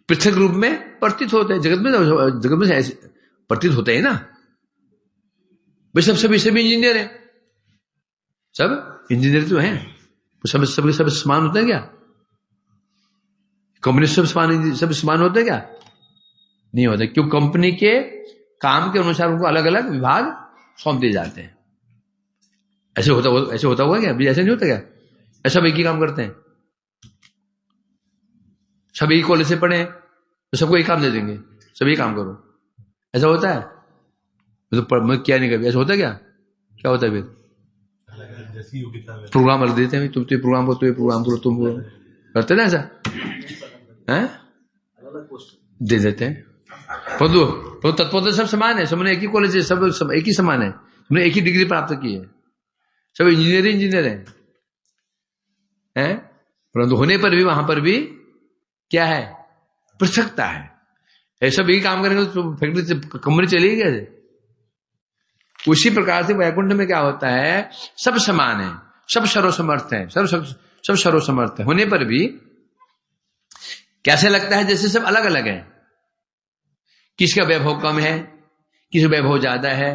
पृथक रूप में प्रतीत होते हैं। जगत में ऐसे प्रतीत होते हैं ना, भाई सभी इंजीनियर हैं, सब इंजीनियर तो हैं, सब समान होते हैं क्या? कंपनी सब समान होते हैं क्या? नहीं होते। क्यों? कंपनी के काम के अनुसार उनको अलग अलग विभाग सौंप दिए जाते हैं। ऐसे होता होगा क्या? अभी ऐसे नहीं होता क्या? ऐसा सब एक ही काम करते हैं, सब एक कॉलेज से पढ़े तो सबको एक काम दे देंगे, सब एक काम करो, ऐसा होता है? मैं क्या नहीं कभी, ऐसा होता है क्या? क्या होता है फिर? प्रोग्राम अलग देते हैं, तुम तो प्रोग्राम करो, तो ये प्रोग्राम करो, तुम करते ना ऐसा हैं, दे देते हैं। परंतु तत्व सब समान है, सबने एक ही कॉलेज है, सब एक ही समान है, तुमने एक ही डिग्री प्राप्त की है, सब इंजीनियर हैं। परंतु होने पर भी वहां पर भी क्या है? पृथकता है। ऐसा भी काम करेंगे तो फैक्ट्री से कंपनी चलेगी कैसे? उसी प्रकार से वैकुंठ में क्या होता है, सब समान है, सब सर्वसमर्थ है, सब सर्वसमर्थ है। होने पर भी कैसे लगता है जैसे सब अलग अलग है। किसका वैभव कम है, किसका वैभव ज्यादा है,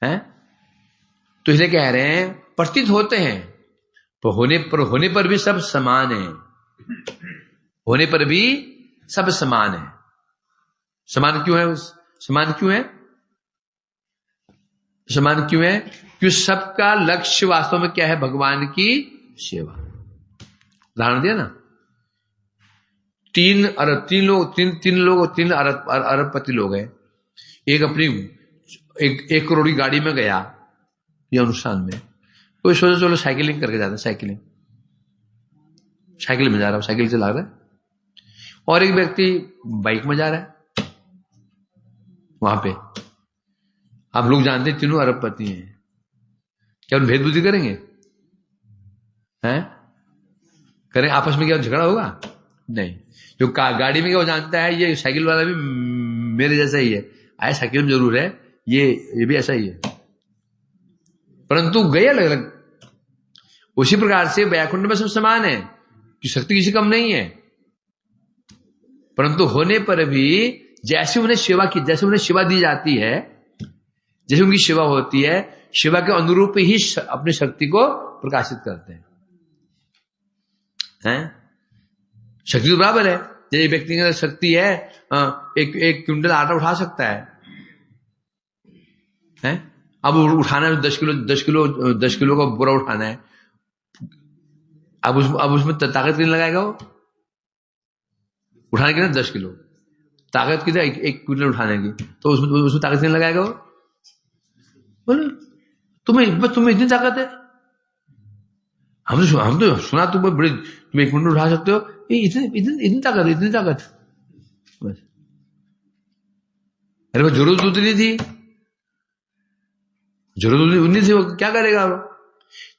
हैं? तो इसलिए कह रहे हैं प्रतीत होते हैं, पर होने पर भी सब समान है, होने पर भी सब समान है। समान क्यों है? समान क्यों है? समान क्यों है? क्यों सबका लक्ष्य वास्तव में क्या है? भगवान की सेवा। उदाहरण दिया ना, तीन अरबपति लोग हैं, एक अपनी एक करोड़ की गाड़ी में गया ये अनुष्ठान में, कोई सोचा चलो साइकिलिंग करके जाते हैं, साइकिल में जा रहा है, साइकिल चला रहा है, और एक व्यक्ति बाइक में जा रहा है। वहां पे आप लोग जानते हैं तीनों अरबपति हैं, क्या उन भेद बुद्धि करेंगे? हैं? करें? आपस में क्या झगड़ा होगा? नहीं। जो गाड़ी में क्या वो जानता है ये साइकिल वाला भी मेरे जैसा ही है, आया साइकिल में जरूर है, ये भी ऐसा ही है, परंतु गए अलग अलग। उसी प्रकार से वैकुंठ में सब समान है कि शक्ति किसी कम नहीं है, परंतु होने पर भी जैसे उन्हें सेवा दी जाती है, जैसे उनकी सेवा होती है, सेवा के अनुरूप ही अपनी शक्ति को प्रकाशित करते हैं। शक्ति तो बराबर है, जैसे व्यक्ति के अंदर शक्ति है, एक क्विंटल आटा उठा सकता है? अब उठाना है 10 किलो का बोरा उठाना है, अब उसमें ताकत कितनी लगाएगा वो उठाने के लिए? 10 किलो ताकत कितनी? एक क्विंटल उठाने की, तो उसमें ताकत कितनी लगाएगा वो? बोले तुम्हें इतनी ताकत है? हम तो सुना तुम एक क्विंटल उठा सकते हो, इतनी ताकत बस। अरे वो जरूरत नहीं थी, वो क्या करेगा वो?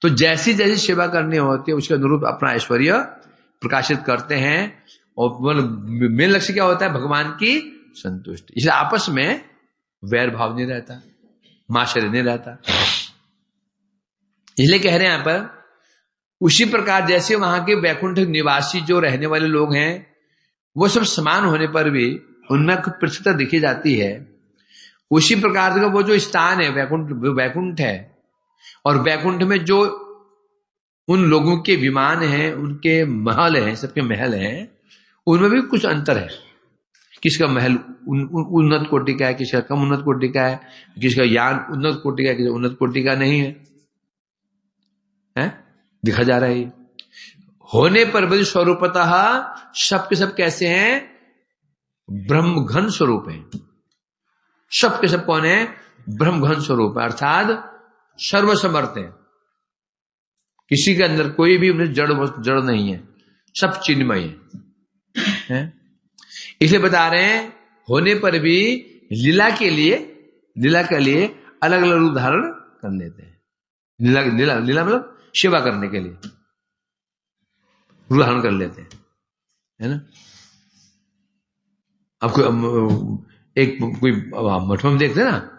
तो जैसी जैसी सेवा करनी होती है उसके अनुरूप अपना ऐश्वर्य प्रकाशित करते हैं, और मेन लक्ष्य क्या होता है? भगवान की संतुष्टि। इसलिए आपस में वैर भाव नहीं रहता, माशरे नहीं रहता। इसलिए कह रहे हैं यहां पर, उसी प्रकार जैसे वहां के वैकुंठ निवासी जो रहने वाले लोग हैं वो सब समान होने पर भी उनमें कुछ पृथकता दिखी जाती है, उसी प्रकार का वो जो स्थान है वैकुंठ है, और वैकुंठ में जो उन लोगों के विमान हैं, उनके महल हैं, सबके महल हैं, उनमें भी कुछ अंतर है। किसका महल उन्नत कोटि का है, किसका कम उन्नत कोटि का है, किसका यान उन्नत कोटि का है, किसका उन्नत कोटि का नहीं है, दिखा जा रहा है। होने पर भी स्वरूपतः सब के सब कैसे हैं, ब्रह्म घन स्वरूप है। सब के सब कौन है, ब्रह्म घन स्वरूप है, अर्थात सर्वसमर्थ है। किसी के अंदर कोई भी जड़ नहीं है, सब चिन्मय है। इसलिए बता रहे हैं, होने पर भी लीला के लिए अलग अलग रूप धारण कर लेते हैं। लीला मतलब सेवा करने के लिए रूप धारण कर लेते हैं, है ना। अब कोई मठ में देखते हैं ना,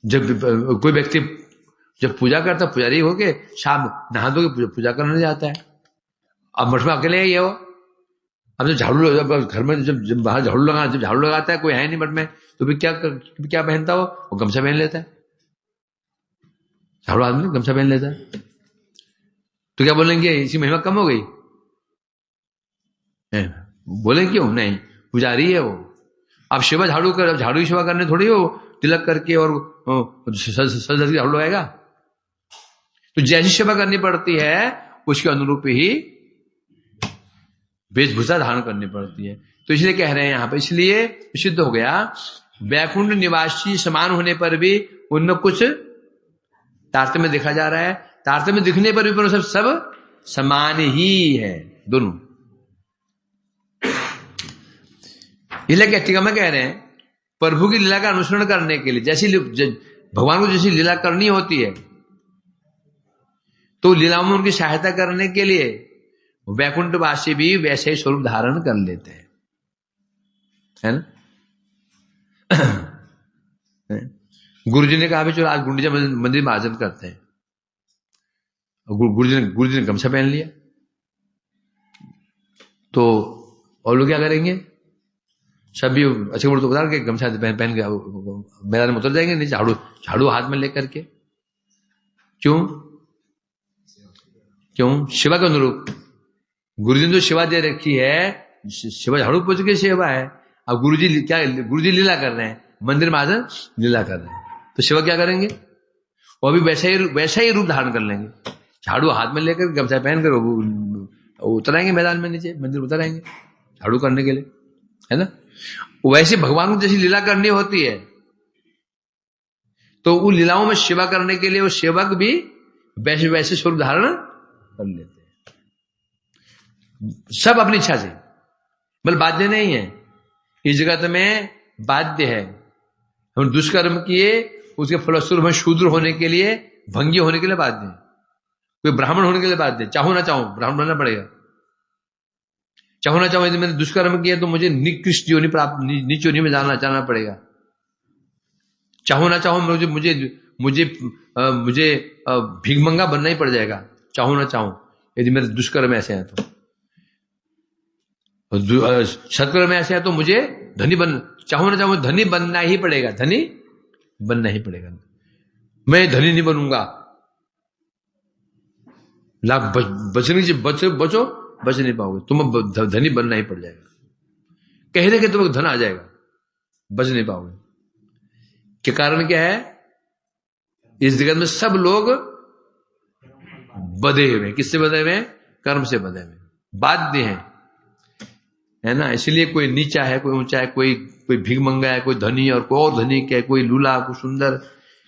जब कोई व्यक्ति जब पूजा करता, पुजारी होके शाम नहा धो के पूजा करने जाता है। अब मठ में अकेले ही है वो। अब जब झाड़ू घर में जब बाहर झाड़ू लगाता है, कोई है नहीं मठ में, तो फिर क्या पहनता वो गमछा पहन लेता है। झाड़ू आदमी गमछा पहन लेता है, तो क्या बोलेंगे, इसी महिमा कम हो गई? बोले क्यों नहीं, पुजारी है वो। अब सेवा झाड़ू की सेवा करने थोड़ी हो तिलक करके और सज झाड़ू लगाएगा। तो जैसी सेवा करनी पड़ती है उसके अनुरूप ही वेशभूषा धारण करनी पड़ती है। तो इसलिए कह रहे हैं यहां पर, इसलिए सिद्ध हो गया वैकुंठ निवासी समान होने पर भी उनमें कुछ तारतम्य देखा जा रहा है। तारतम्य दिखने पर भी सब समान ही है दोनों। इसलिए टीका में कह रहे हैं, प्रभु की लीला का अनुसरण करने के लिए जैसी भगवान को जैसी लीला करनी होती है, तो लीलाओं में उनकी सहायता करने के लिए वैकुंठवासी भी वैसे ही स्वरूप धारण कर लेते हैं, है ना। गुरुजी ने कहा भी चलो आज गुंडीचा मंदिर में आयोजन करते हैं। गुरुजी ने गमछा पहन लिया, तो और लोग क्या करेंगे, सब भी अच्छे मुड़ तो बता के गमछा पहन के मैदान में उतर जाएंगे नीचे, झाड़ू हाथ में लेकर के। क्यों सेवा के अनुरूप गुरुजी ने जो सेवा दे रखी है, सेवा झाड़ू पोछ के सेवा है। अब गुरुजी लीला कर रहे हैं, मंदिर में आयोजन लीला कर रहे हैं, तो सेवा क्या करेंगे, वो भी वैसा ही रूप धारण कर लेंगे। झाड़ू हाथ में लेकर गमछा पहन कर उतराएंगे मैदान में नीचे, मंदिर उतराएंगे झाड़ू करने के लिए, है ना। वैसे भगवान को जैसी लीला करनी होती है, तो उन लीलाओं में सेवा करने के लिए वो सेवक भी वैसे स्वरूप धारण कर लेते हैं, सब अपनी इच्छा से। मतलब बाध्य नहीं है, इस जगत में बाध्य है। हम दुष्कर्म किए, उसके फलस्वरूप में शूद्र होने के लिए, भंगी होने के लिए बाध्य है। कोई ब्राह्मण होने के लिए बाध्य है, चाहो ना चाहो ब्राह्मण बनना पड़ेगा। चाहो ना चाहो यदि मैंने दुष्कर्म किया तो मुझे निकृष्ट योनि प्राप्त, नीच योनि में जाना पड़ेगा। चाहो ना चाहो मुझे भीखमंगा बनना ही पड़ जाएगा, चाहो ना चाहो, यदि मेरे दुष्कर्म ऐसे हैं तो। सत्कर्म ऐसे है तो मुझे चाहो ना चाहो धनी बनना ही पड़ेगा, धनी बनना ही पड़ेगा। मैं धनी नहीं बनूंगा, लाभ बचने से बच नहीं पाओगे, तुम धनी बनना ही पड़ जाएगा। कहने के तुम्हें धन आ जाएगा, बच नहीं पाओगे। के कारण क्या है, इस जगत में सब लोग बधे हुए। किससे बधे हुए? कर्म से बधे हुए, बाध्य हैं, है ना। इसलिए कोई नीचा है, कोई ऊंचा है, कोई भीखमंगा है, कोई धनी और कोई और धनिक है, कोई लूला, कोई सुंदर।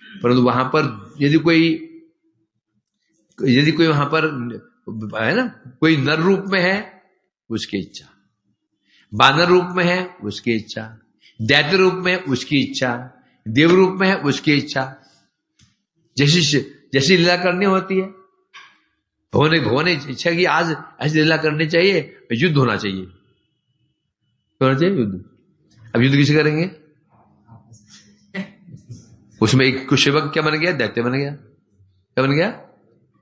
परंतु वहां पर यदि कोई वहां पर है ना, कोई नर रूप में है उसकी इच्छा, बानर रूप में है उसकी इच्छा, दैत्य रूप में उसकी इच्छा, देव रूप में है उसकी इच्छा। जैसी लीला करनी होती है, भगवान ने इच्छा की आज ऐसी लीला करनी चाहिए, युद्ध होना चाहिए, युद्ध। अब युद्ध किसे करेंगे? उसमें एक कुछ सेवक क्या बन गया, दैत्य बन गया। क्या बन गया,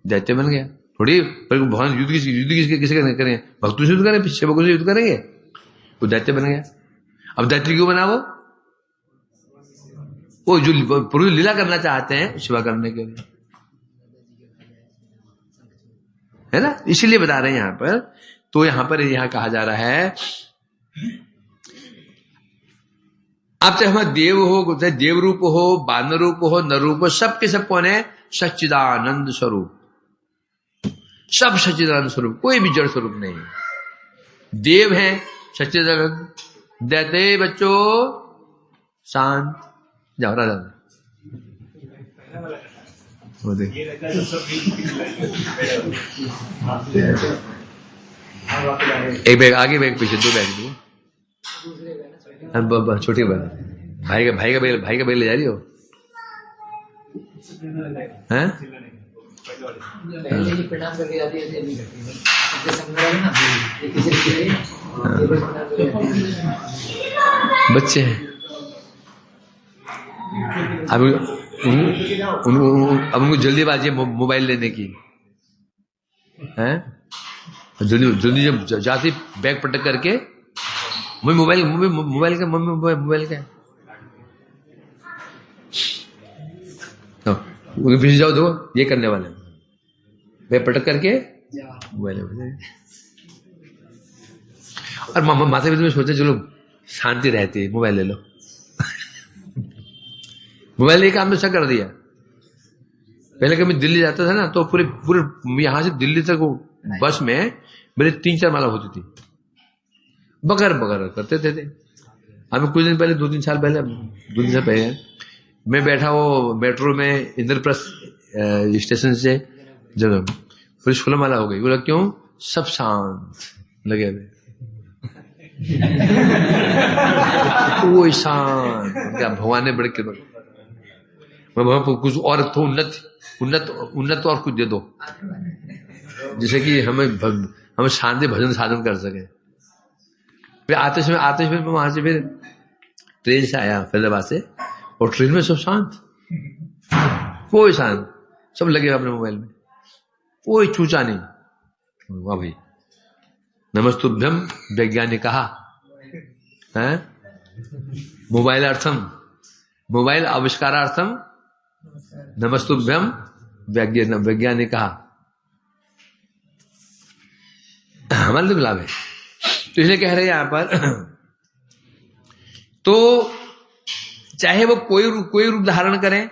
दैत्य बन गया। थोड़ी भगवान युद्ध किसी का करेंगे, भक्तों से युद्ध करेंगे, सेवकों से युद्ध करेंगे, वो दैत्य बन गया। अब दैत्य क्यों बना, वो जो प्रभु लीला करना चाहते हैं सेवा करने के लिए, है ना, इसीलिए बता रहे हैं यहां पर। तो यहां पर यहां कहा जा रहा है, अब चाहे हमारा देव हो, चाहे देव रूप हो, बानर रूप हो, नर रूप हो, सबके सब कौन है, सच्चिदानंद स्वरूप। सब सच्चिदानंद स्वरूप, कोई भी जड़ स्वरूप नहीं है। देव है सच्चिदानंद, दैत्य बच्चों शांत जाओ, राजा वो देख एक बैग आगे, बैग पीछे, दो बैग दो, छोटी बात। भाई का बैग ले जा रही हो, हैं? पहले ही प्रणाम करके जाती है, ऐसे नहीं करती है। जैसे समझा ना, ये किसी बच्चे हैं। अब उनको जल्दीबाजी है मोबाइल लेने की, हैं? जल्दी जब जाती बैग पटक करके, मोबाइल का तो पीछे जाओ, दो ये करने वाले बैग पटक करके मोबाइल। और माता पिता में सोचे चलो शांति रहती है, मोबाइल ले लो। मोबाइल एक काम में ऐसा कर दिया। पहले कभी दिल्ली जाता था ना, तो पूरे यहां से दिल्ली तक बस में मेरे 3-4 माला होती थी, बगर करते थे। हमें कुछ दिन पहले, 2-3 साल पहले मैं बैठा वो मेट्रो में इंद्रप्रस्थ स्टेशन से, जब फिर 16 माला हो गई। बोला क्यों, सब शांत लगे हुए, कोई शांत। क्या भगवान ने बड़े कृपा, मैं भगवान को कुछ और तो उन्नत और कुछ दे दो, जिससे कि हमें शांति भजन साधन कर सके। फिर आते समय वहां से फिर ट्रेन से आया फैजाबाद से, और ट्रेन में सब शांत, कोई शांत, सब लगे अपने मोबाइल में, कोई चूचा नहीं। वाह भाई, नमस्तुभ्यम वैज्ञानिक कहा है, मोबाइल आविष्कारार्थम नमस्तुभ्यम वैज्ञानिक कहा। हमारे लिए लाभ है, तो इसलिए कह रहे हैं यहां पर। तो चाहे वो कोई रूप धारण करें,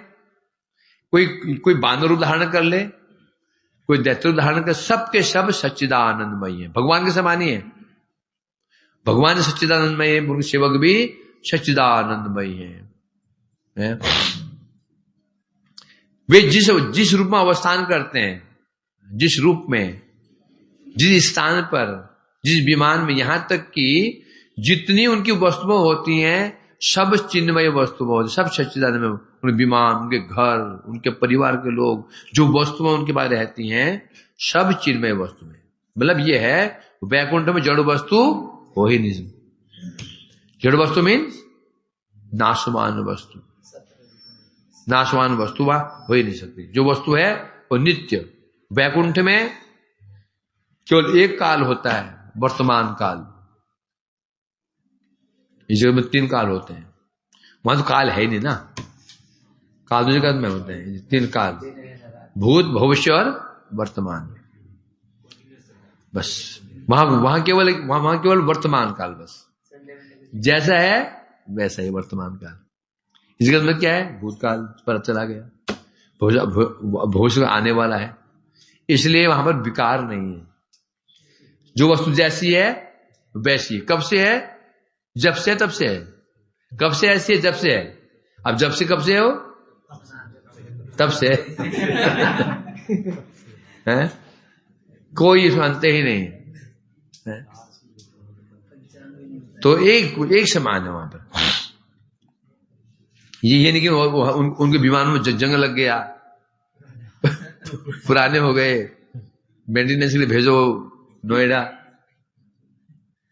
कोई बानर रूप धारण कर ले, कोई दैत्य रूप धारण कर, सबके सब सच्चिदानंदमय है, भगवान के समान ही है। भगवान सच्चिदानंदमय है, उनके सेवक भी सच्चिदानंदमय है। वे जिस रूप में अवस्थान करते हैं, जिस रूप में, जिस स्थान पर, जिस विमान में, यहां तक कि जितनी उनकी वस्तुएं होती हैं सब चिन्मय वस्तु होती, सब सच्चिदानंद में। उनके विमान, उनके घर, उनके परिवार के लोग, जो वस्तुएं उनके पास रहती हैं सब चिन्मय वस्तु में। मतलब ये है, वैकुंठ में जड़ वस्तु हो ही नहीं। जड़ वस्तु मीन्स नाशवान वस्तु, नाशवान वस्तु वहां हो ही नहीं सकती। जो वस्तु है वो नित्य। वैकुंठ में केवल एक काल होता है, वर्तमान काल। इस जगह में 3 काल होते हैं, वहां तो काल है ही नहीं ना। काल दूसरे जगह में होते हैं 3 काल, भूत, भविष्य और वर्तमान। बस वहां केवल वर्तमान काल, बस जैसा है वैसा ही वर्तमान काल। इस जगत में क्या है, भूतकाल पर चला गया, भविष्य आने वाला है, इसलिए वहां पर विकार नहीं है। जो वस्तु जैसी है वैसी है। कब से है, जब से तब से है। कब से ऐसी है, जब से है। अब जब से कब से हो, तब से है। कोई अंत ही नहीं है। तो एक समान है वहां पर। ये नहीं कि उनके विमान में जंग लग गया, पुराने हो गए, मेंटेनेंस के लिए भेजो नोएडा,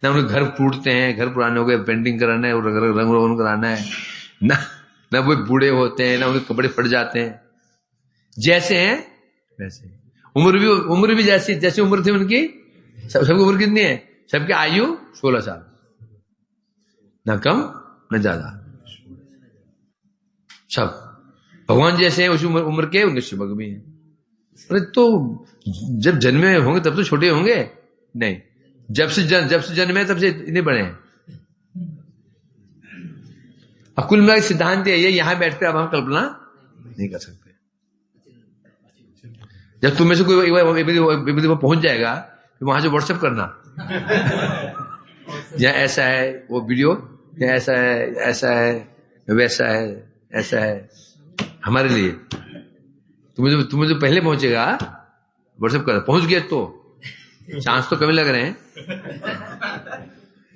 ना उनके घर टूटते हैं, घर पुराने हो गए, पेंटिंग कराना है, रंग रोगन कराना है ना, ना वो बूढ़े होते हैं, ना उनके कपड़े फट जाते हैं, जैसे हैं वैसे। उम्र भी जैसी जैसी उम्र थी उनकी, सबकी उम्र कितनी है? सबकी आयु 16 साल, न कम न ज्यादा, सब भगवान जैसे हैं उसी उम्र के उनके सेवक भी हैं। अरे तो जब जन्मे होंगे तब तो छोटे होंगे? नहीं, जब से जन्मे तब से इतने बड़े हैं। अकुल में सिद्धांत है ये, यहां बैठकर अब हम कल्पना नहीं कर सकते। जब तुम में से कोई पहुंच जाएगा तो वहां से व्हाट्सएप करना, या ऐसा है वो वीडियो, या ऐसा है, ऐसा है, वैसा है, ऐसा है, हमारे लिए। तुम्हें जो पहले पहुंचेगा व्हाट्सएप कर, पहुंच गया तो चांस तो कमी लग रहे हैं,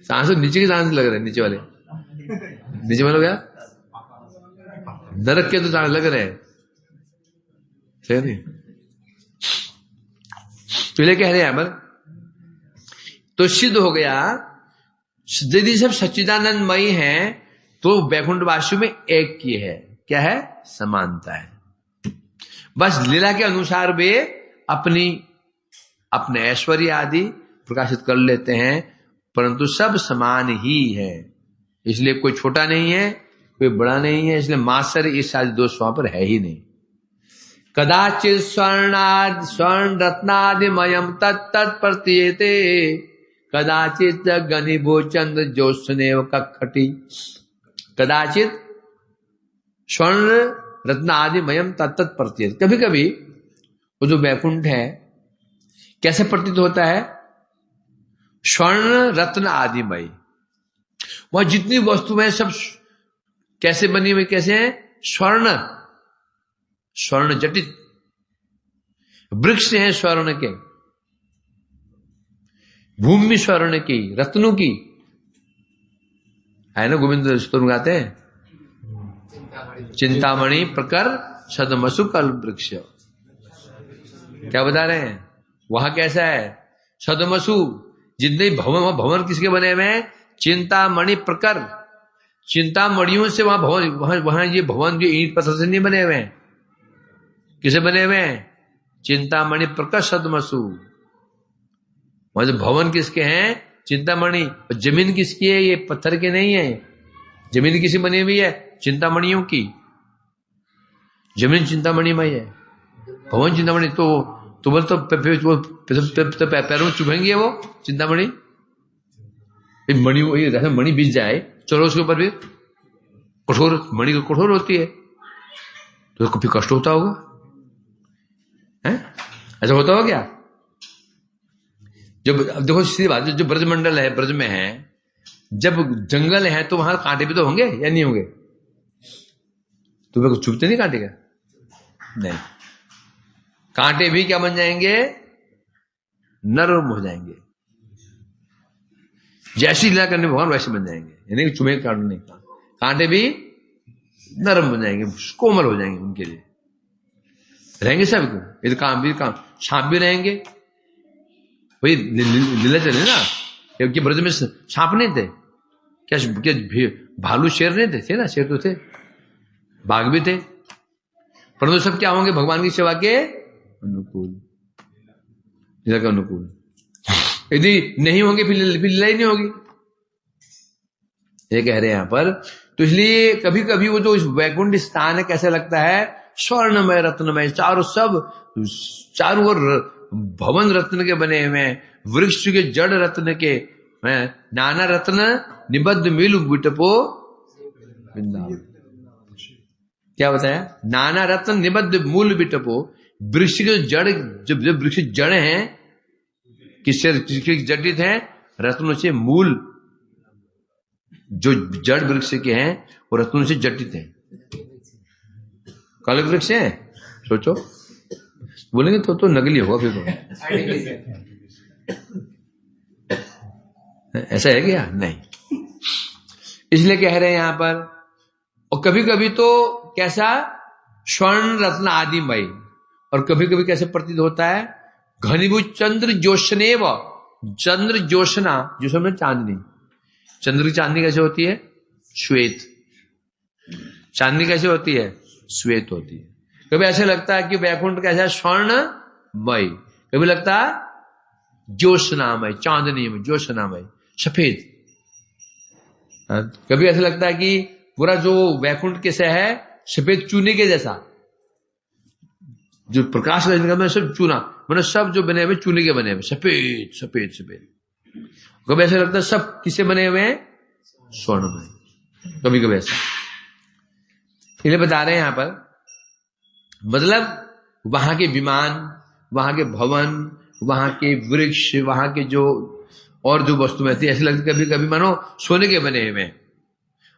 चांस तो नीचे के चांस लग रहे हैं, नीचे वाले हो गया, नरक के तो चांस लग रहे हैं, सही नहीं? तो ये कह रहे हैं अमर, तो सिद्ध हो गया यदि सब सच्चिदानंदमयी हैं तो वैकुंठवासियों में एक की है, क्या है? समानता है। बस लीला के अनुसार वे अपने ऐश्वर्य आदि प्रकाशित कर लेते हैं, परंतु सब समान ही है। इसलिए कोई छोटा नहीं है, कोई बड़ा नहीं है, इसलिए मात्सर्य इस आदि दोष वहां पर है ही नहीं। कदाचित स्वर्ण रत्नादिमयम तत्प्रतीयते, कदाचित गणिभो चंद्र ज्योत्सनेव कखटी। कदाचित स्वर्ण रत्न आदिमयम तत्प्रतीयते, कभी कभी वो जो वैकुंठ है कैसे प्रतीत होता है? स्वर्ण रत्न आदिमय, वह जितनी वस्तुएं सब कैसे बनी हुई, कैसे हैं? स्वर्ण जटित, वृक्ष हैं स्वर्ण के, भूमि स्वर्ण की, रत्नों की, है ना? गोविंद स्तोत्र गाते हैं, चिंतामणि प्रकर सदमसु कल वृक्ष। क्या बता रहे हैं? वहां कैसा है? सदमसु, जितने भवन किसके बने हुए हैं? चिंतामणि प्रकर, चिंतामणियों से वहां ये भवन जो ईंट पत्थर से नहीं बने हुए हैं, किसे बने हुए हैं? चिंतामणि प्रकर सदमसु। वहां जो भवन किसके हैं? चिंतामणि। और जमीन किसकी है? ये पत्थर के नहीं है, जमीन किसी बनी हुई है? चिंतामणियों की। जमीन चिंतामणिमय है, भवन चिंतामणि। तो बोल तो पैरों में चुभेंगे वो चिंतामणि, मणि जैसे मणि बीत जाए चलो उसके ऊपर भी कठोर, मणि को कठोर होती है तो काफी कष्ट होता होगा, है? ऐसा होता होगा क्या? जब देखो सीधी बात, जो ब्रजमंडल है, ब्रज में है, जब जंगल है तो वहां कांटे भी तो होंगे या नहीं होंगे? तुम्हें कुछ चुभते नहीं कांटे का? नहीं, कांटे भी क्या बन जाएंगे? नरम हो जाएंगे। जैसी लीला करने भगवान वैसे बन जाएंगे, यानी कि चुमे काटने का कांटे भी नरम हो जाएंगे, कोमल हो जाएंगे, उनके लिए रहेंगे सब। ये काम भी काम, सांप भी रहेंगे। वही लीला चले ना, क्योंकि ब्रज में सांप नहीं थे क्या? भालू शेर नहीं थे ना? शेर तो थे, बाघ भी थे, परंतु सब क्या होंगे? भगवान की सेवा के अनुकूल, लीला के अनुकूल। यदि नहीं होंगे फिर लीला ही नहीं होगी, ये कह रहे हैं यहां पर। तो इसलिए कभी कभी वो जो वैकुंठ स्थान है कैसा लगता है? स्वर्णमय रत्नमय, चारों ओर भवन रत्न के बने हुए, वृक्ष के जड़ रत्न के, नाना रत्न निबद्ध मिलु बिटपो वृंदावन। क्या बताया? नाना रत्न निबद्ध मूल बिटपो, वृक्ष के जड़, जब वृक्ष जड़ हैं किसके जटित हैं? रत्नों से। मूल जो जड़ वृक्ष के हैं वो रत्नों से जटित हैं। काले वृक्ष है, सोचो, बोलेंगे तो नकली होगा फिर तो। ऐसा है क्या? नहीं। इसलिए कह रहे हैं यहां पर। और कभी कभी तो कैसा? स्वर्ण रत्न आदिमय, और कभी कभी कैसे प्रतीत होता है? घनीभूत चंद्र ज्योत्सनेव, चंद्र ज्योत्सना, ज्योत्सना चांदनी। चंद्र की चांदनी कैसे होती है? श्वेत। चांदनी कैसे होती है? श्वेत होती है। कभी ऐसे लगता है कि वैकुंठ कैसा है? स्वर्णमय। कभी लगता है ज्योत्सनामय, चांदनी में ज्योत्सनामय, सफेद। कभी ऐसा लगता है कि पूरा जो वैकुंठ कैसा है? सफेद चूने के जैसा, जो प्रकाश में सब चूना, मतलब सब जो बने हुए चूने के बने हुए, सफेद सफेद सफेद। कभी ऐसा लगता है सब किससे बने हुए हैं? स्वर्णमय। कभी कभी ऐसा इन्हें बता रहे हैं यहां पर, मतलब वहां के विमान, वहां के भवन, वहां के वृक्ष, वहां के जो और जो वस्तु में थी, ऐसे लगता कभी कभी मानो सोने के बने हुए हैं।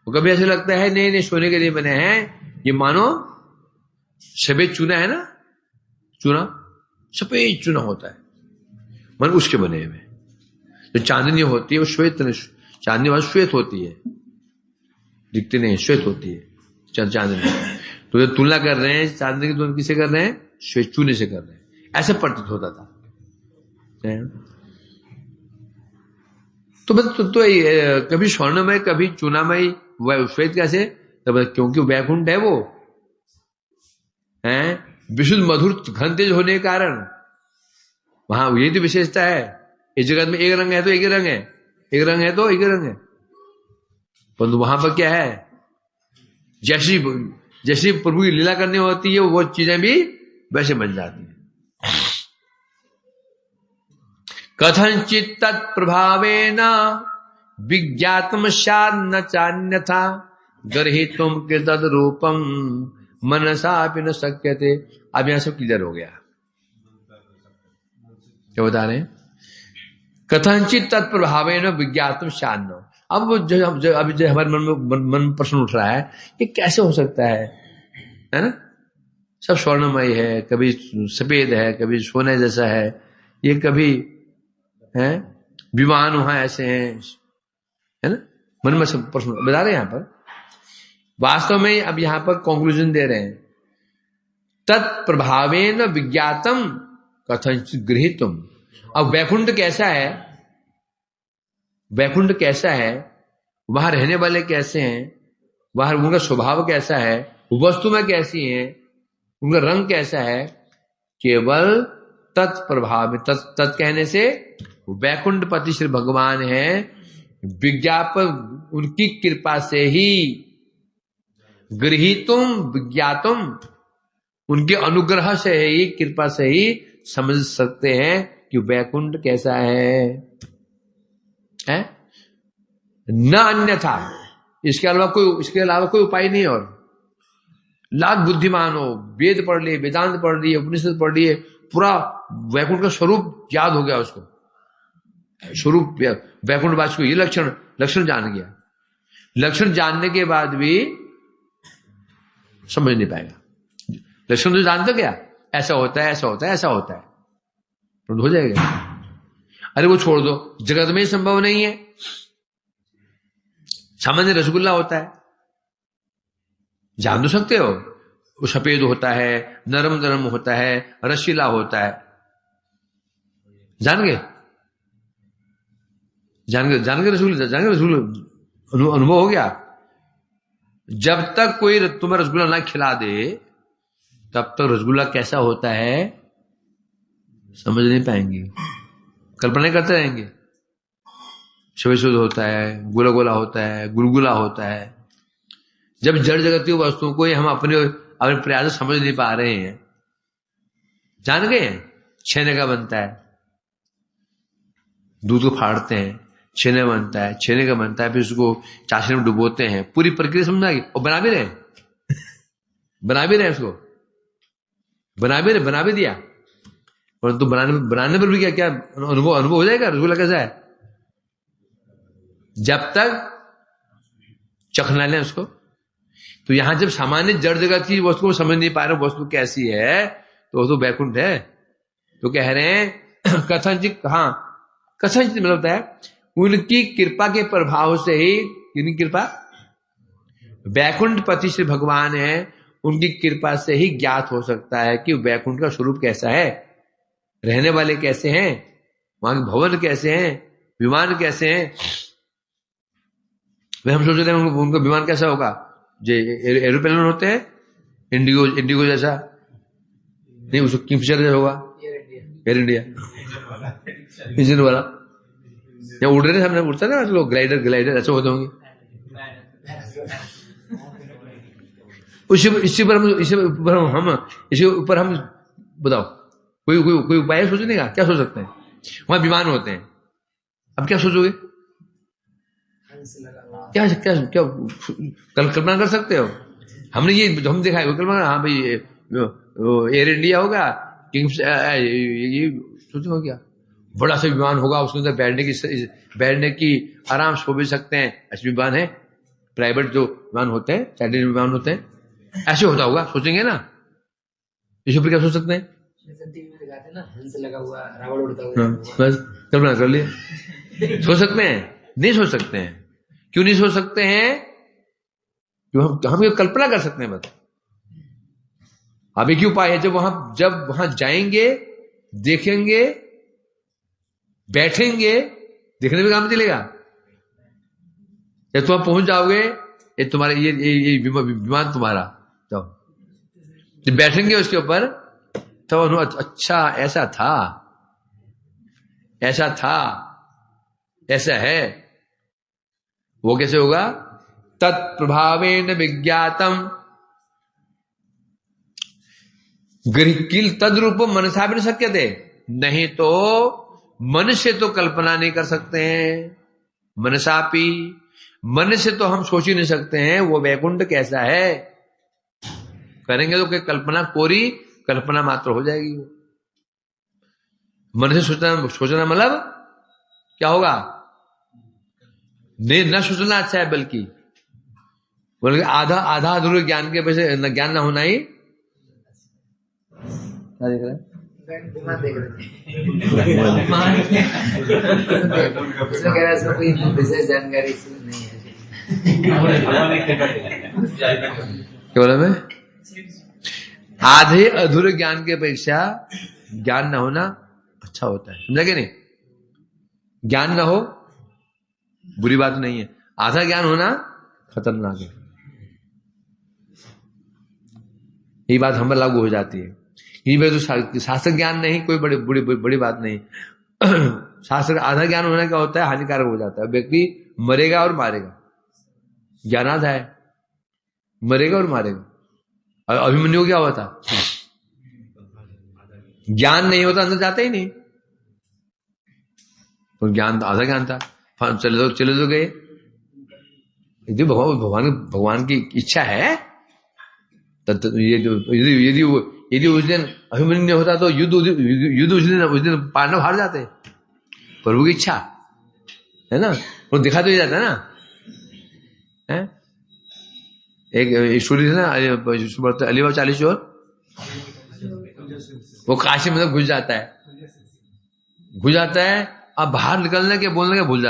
कभी ऐसा लगता है नहीं नहीं सोने के लिए बने हैं, ये मानो सफेद चूना है ना, चूना सफेद चूना होता है, मन उसके बने हुए। जो चांदनी होती है वो श्वेत, चांदनी वाली श्वेत होती है, दिखती नहीं, श्वेत होती है चांदनी। तो जो तुलना कर रहे हैं चांदनी की, तुलना किसे कर रहे हैं? श्वेत चूने से कर रहे हैं, ऐसे प्रतीत होता था। तो बस तो कभी स्वर्णमय कभी चूनामय, श्वेत कैसे? तो क्योंकि वैकुंठ है वो है विशुद्ध मधुर घन तेज होने के कारण, वहां यही तो विशेषता है। इस जगत में एक रंग है तो एक ही रंग है, एक रंग है तो एक ही रंग है, परंतु वहां पर क्या है? जैसी जैसी प्रभु की लीला करनी होती है वो चीजें भी वैसे बन जाती है। कथंचित तत्प्रभावेन विज्ञातम न चान्यथा गर्हितुम कृतद रूपम मनसा न शक्यते। अब यहां सब क्लियर हो गया। क्या बता रहे हैं? कथंचित तत्प्रभावेन विज्ञातम शान्न। अब अभी जो हमारे मन प्रश्न उठ रहा है, ये कैसे हो सकता है ना? सब स्वर्णमय है, कभी सफेद है, कभी सोने जैसा है, ये कभी है विमान वहां ऐसे हैं, है ना? मन में सब प्रश्न बता रहे हैं यहां पर। वास्तव में अब यहां पर कंक्लूजन दे रहे हैं, तत्प्रभावेन विज्ञातम कथंचित गृहीतुम। अब वैकुंठ कैसा है? वैकुंठ कैसा है? वहां रहने वाले कैसे हैं? वहां उनका स्वभाव कैसा है? वस्तु में कैसी है? उनका रंग कैसा है? केवल तत्प्रभाव, तत् कहने से वैकुंठ पति श्री भगवान है, विज्ञापन उनकी कृपा से ही, गृहीतुम विज्ञातुम, उनके अनुग्रह से ही, कृपा से ही समझ सकते हैं कि वैकुंठ कैसा है? न अन्यथा, इसके अलावा कोई उपाय नहीं। और लाख बुद्धिमान हो, वेद पढ़ लिए, वेदांत पढ़ लिए, उपनिषद पढ़ लिए, पूरा वैकुंठ का स्वरूप याद हो गया उसको, स्वरूप वैकुंठवासी को ये लक्षण जान गया। लक्षण जानने के बाद भी समझ नहीं पाएगा। लक्षण तो जानते क्या, ऐसा होता है, ऐसा होता है, ऐसा होता है, तो हो जाएगा। अरे वो छोड़ दो, जगत में संभव नहीं है। सामान्य रसगुल्ला होता है, जान तो सकते हो, वो सफेद होता है, नरम नरम होता है, रसीला होता है, जान गए रसगुल्ला अनुभव हो गया। जब तक कोई तुम्हें रसगुल्ला ना खिला दे तब तक रसगुल्ला कैसा होता है समझ नहीं पाएंगे, कल्पना करते रहेंगे। शुद्ध होता है, गोला गोला होता है, गुलगुला होता है। जब जड़ जगत की वस्तुओं को हम अपने प्रयास से समझ नहीं पा रहे हैं, जान गए हैं छेने का बनता है, दूध को फाड़ते हैं, छेने बनता है, छेने का बनता है, फिर उसको चाशनी में डुबोते हैं, पूरी प्रक्रिया समझ आएगी। और बना भी रहे उसको बना भी दिया, परंतु बनाने पर भी क्या अनुभव हो जाएगा रसगुल्ला कैसा है, जब तक चखना लें उसको। तो यहां जब सामान्य जड़ जगत की वस्तु को समझ नहीं पा रहे, वस्तु कैसी है, तो वो तो वैकुंठ है। तो कह रहे हैं कथनचित, हाँ कथनचित मतलब है उनकी कृपा के प्रभाव से ही, किनकी कृपा, वैकुंठ पति श्री भगवान है, उनकी कृपा से ही ज्ञात हो सकता है कि वैकुंठ का स्वरूप कैसा है, रहने वाले कैसे हैं, वहां के भवन कैसे हैं, विमान कैसे हैं। वे हम सोच रहे हैं उनका विमान कैसा होगा, जो एरोप्लेन होते हैं इंडिगो जैसा, नहीं उसको किंगफिशर जैसा होगा, एयर इंडिया इंजन वाला, या उड़ रहे सामने उड़ता ना लोग, ग्लाइडर ऐसे होते होंगे। इसके ऊपर हम बताओ कोई उपाय सोचने का, क्या सोच सकते हैं? वहां विमान होते हैं, अब क्या सोचोगे? क्या क्या क्या कल्पना कर सकते हो? हमने ये हम देखा है कल्पना, हाँ भाई एयर इंडिया होगा, किंग्स ये सोचो क्या बड़ा सा विमान होगा, उसके अंदर बैठने की आराम सो भी सकते हैं, ऐसे विमान है, प्राइवेट जो विमान होते हैं, चार्टर्ड विमान होते हैं, ऐसे होता होगा, सोचेंगे ना? इस ऊपर क्या सोच सकते हैं? ना हंस लगा हुआ, रावण उड़ता हुआ, बस कल्पना कर लिया। सोच सकते हैं? नहीं सोच सकते हैं। क्यों नहीं सोच सकते हैं? क्यों हम कल्पना कर सकते हैं बस। अब एक ही उपाय है, जब वहां जाएंगे, देखेंगे, बैठेंगे, देखने में काम चलेगा। जब तुम पहुंच जाओगे, ये तुम्हारे ये विमान तुम्हारा, तो जब बैठेंगे उसके ऊपर तो अच्छा ऐसा था, ऐसा है, वो कैसे होगा? तत्प्रभावेन विज्ञातम किल तद्रूप मनसा भी शक्य थे। नहीं तो मन से तो कल्पना नहीं कर सकते हैं, मनसापी, मन से तो हम सोच ही नहीं सकते हैं वो वैकुंठ कैसा है। करेंगे तो कल्पना, कोरी कल्पना मात्र हो जाएगी वो। मन से सोचना मतलब क्या होगा? नहीं, न सोचना अच्छा है, बल्कि आधा अधूरे ज्ञान के वजह ज्ञान ना होना ही। क्या देख रहे हैं? विमान देख रहे हैं, कोई विशेष जानकारी नहीं है। क्या बोला मैं? आधे अधूरे ज्ञान के अपेक्षा ज्ञान ना होना अच्छा होता है, समझा कि नहीं? ज्ञान ना हो बुरी बात नहीं है, आधा ज्ञान होना खतरनाक है। ये बात हम पर लागू हो जाती है। ये तो शास्त्र ज्ञान नहीं, कोई बड़ी बात नहीं। शास्त्र आधा ज्ञान होना क्या होता है? हानिकारक हो जाता है। व्यक्ति मरेगा और मारेगा, ज्ञान आधा है, मरेगा और मारेगा। और अभिमन्यु क्या हुआ था? ज्ञान नहीं होता, अंदर जाता ही नहीं, तो ज्ञान आधा ज्ञान था, चले तो गए। यदि भगवान की इच्छा है यदि उस दिन अभिमन्यु नहीं होता तो युद्ध उस दिन पांडव हार जाते। प्रभु की इच्छा है ना, वो दिखा तो ही जाता है ना। है एक स्टोरी है ना, अलीबाबा 40 चोर, वो काशी में घुस जाता है, अब बाहर निकलने के बोलने के भूल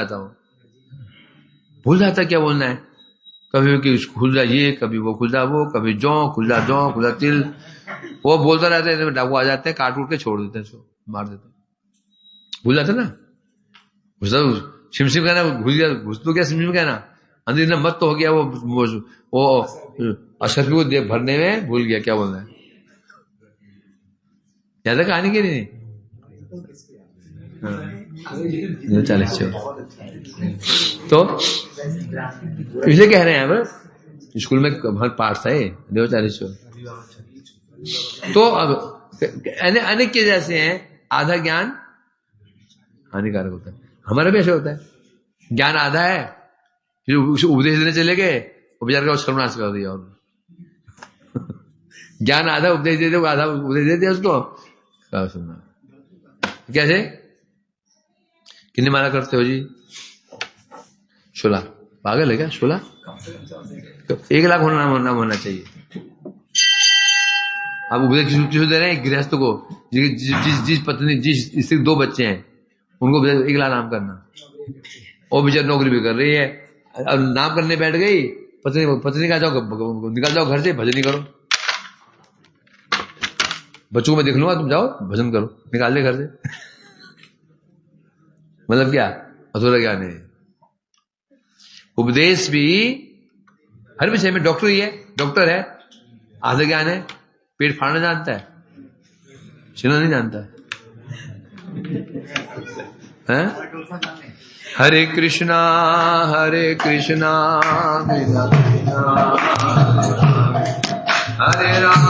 जाता क्या बोलना है। कभी कि खुल जा ये, कभी वो खुल जा वो, कभी जौ खुल जा तिल, वो बोलता रहता है। डाकू आ जाते हैं, काट उठ के छोड़ देते हैं, मार देते हैं, भूल जाते ना। सिमसिम कहना घुस तो क्या, सिमसिम कहना अंदर मत तो हो गया, वो अशरफी को भरने में भूल गया क्या बोलना है। ज्यादा कहानी की नहीं। 40 तो इसलिए कह रहे हैं अब स्कूल में हर पाठ था 40 तो अब अनेक के जैसे हैं, आधा ज्ञान हानिकारक होता है। हमारा भी ऐसा होता है, ज्ञान आधा है, फिर उपदेश देने चले गए, वो बेचारे का सर्वनाश कर दिया। और ज्ञान आधा उपदेश दे दे, आधा उपदेश दे दिया उसको, सुनना कैसे? कितने माला करते हो जी? 16। पागल है क्या? 16 तो 1 लाख होना चाहिए। आप उपदेश किस दे रहे हैं? गृहस्थ को, जिस पत्नी, जिस स्त्री 2 बच्चे हैं, उनको 1 लाख नाम करना। और बेचारी नौकरी भी कर रही है, अब नाम करने बैठ गई, पत्नी का जाओ, निकल जाओ घर से, भजन ही करो। बच्चों को मैं देख लूंगा, तुम जाओ भजन करो, निकाल दे घर से। मतलब क्या? अधूरा ज्ञान है। उपदेश भी हर विषय में डॉक्टर ही है, डॉक्टर है, आधा ज्ञान है, पेट फाड़ना जानता है, सीना नहीं जानता है? हरे कृष्णा कृष्णा हरे राम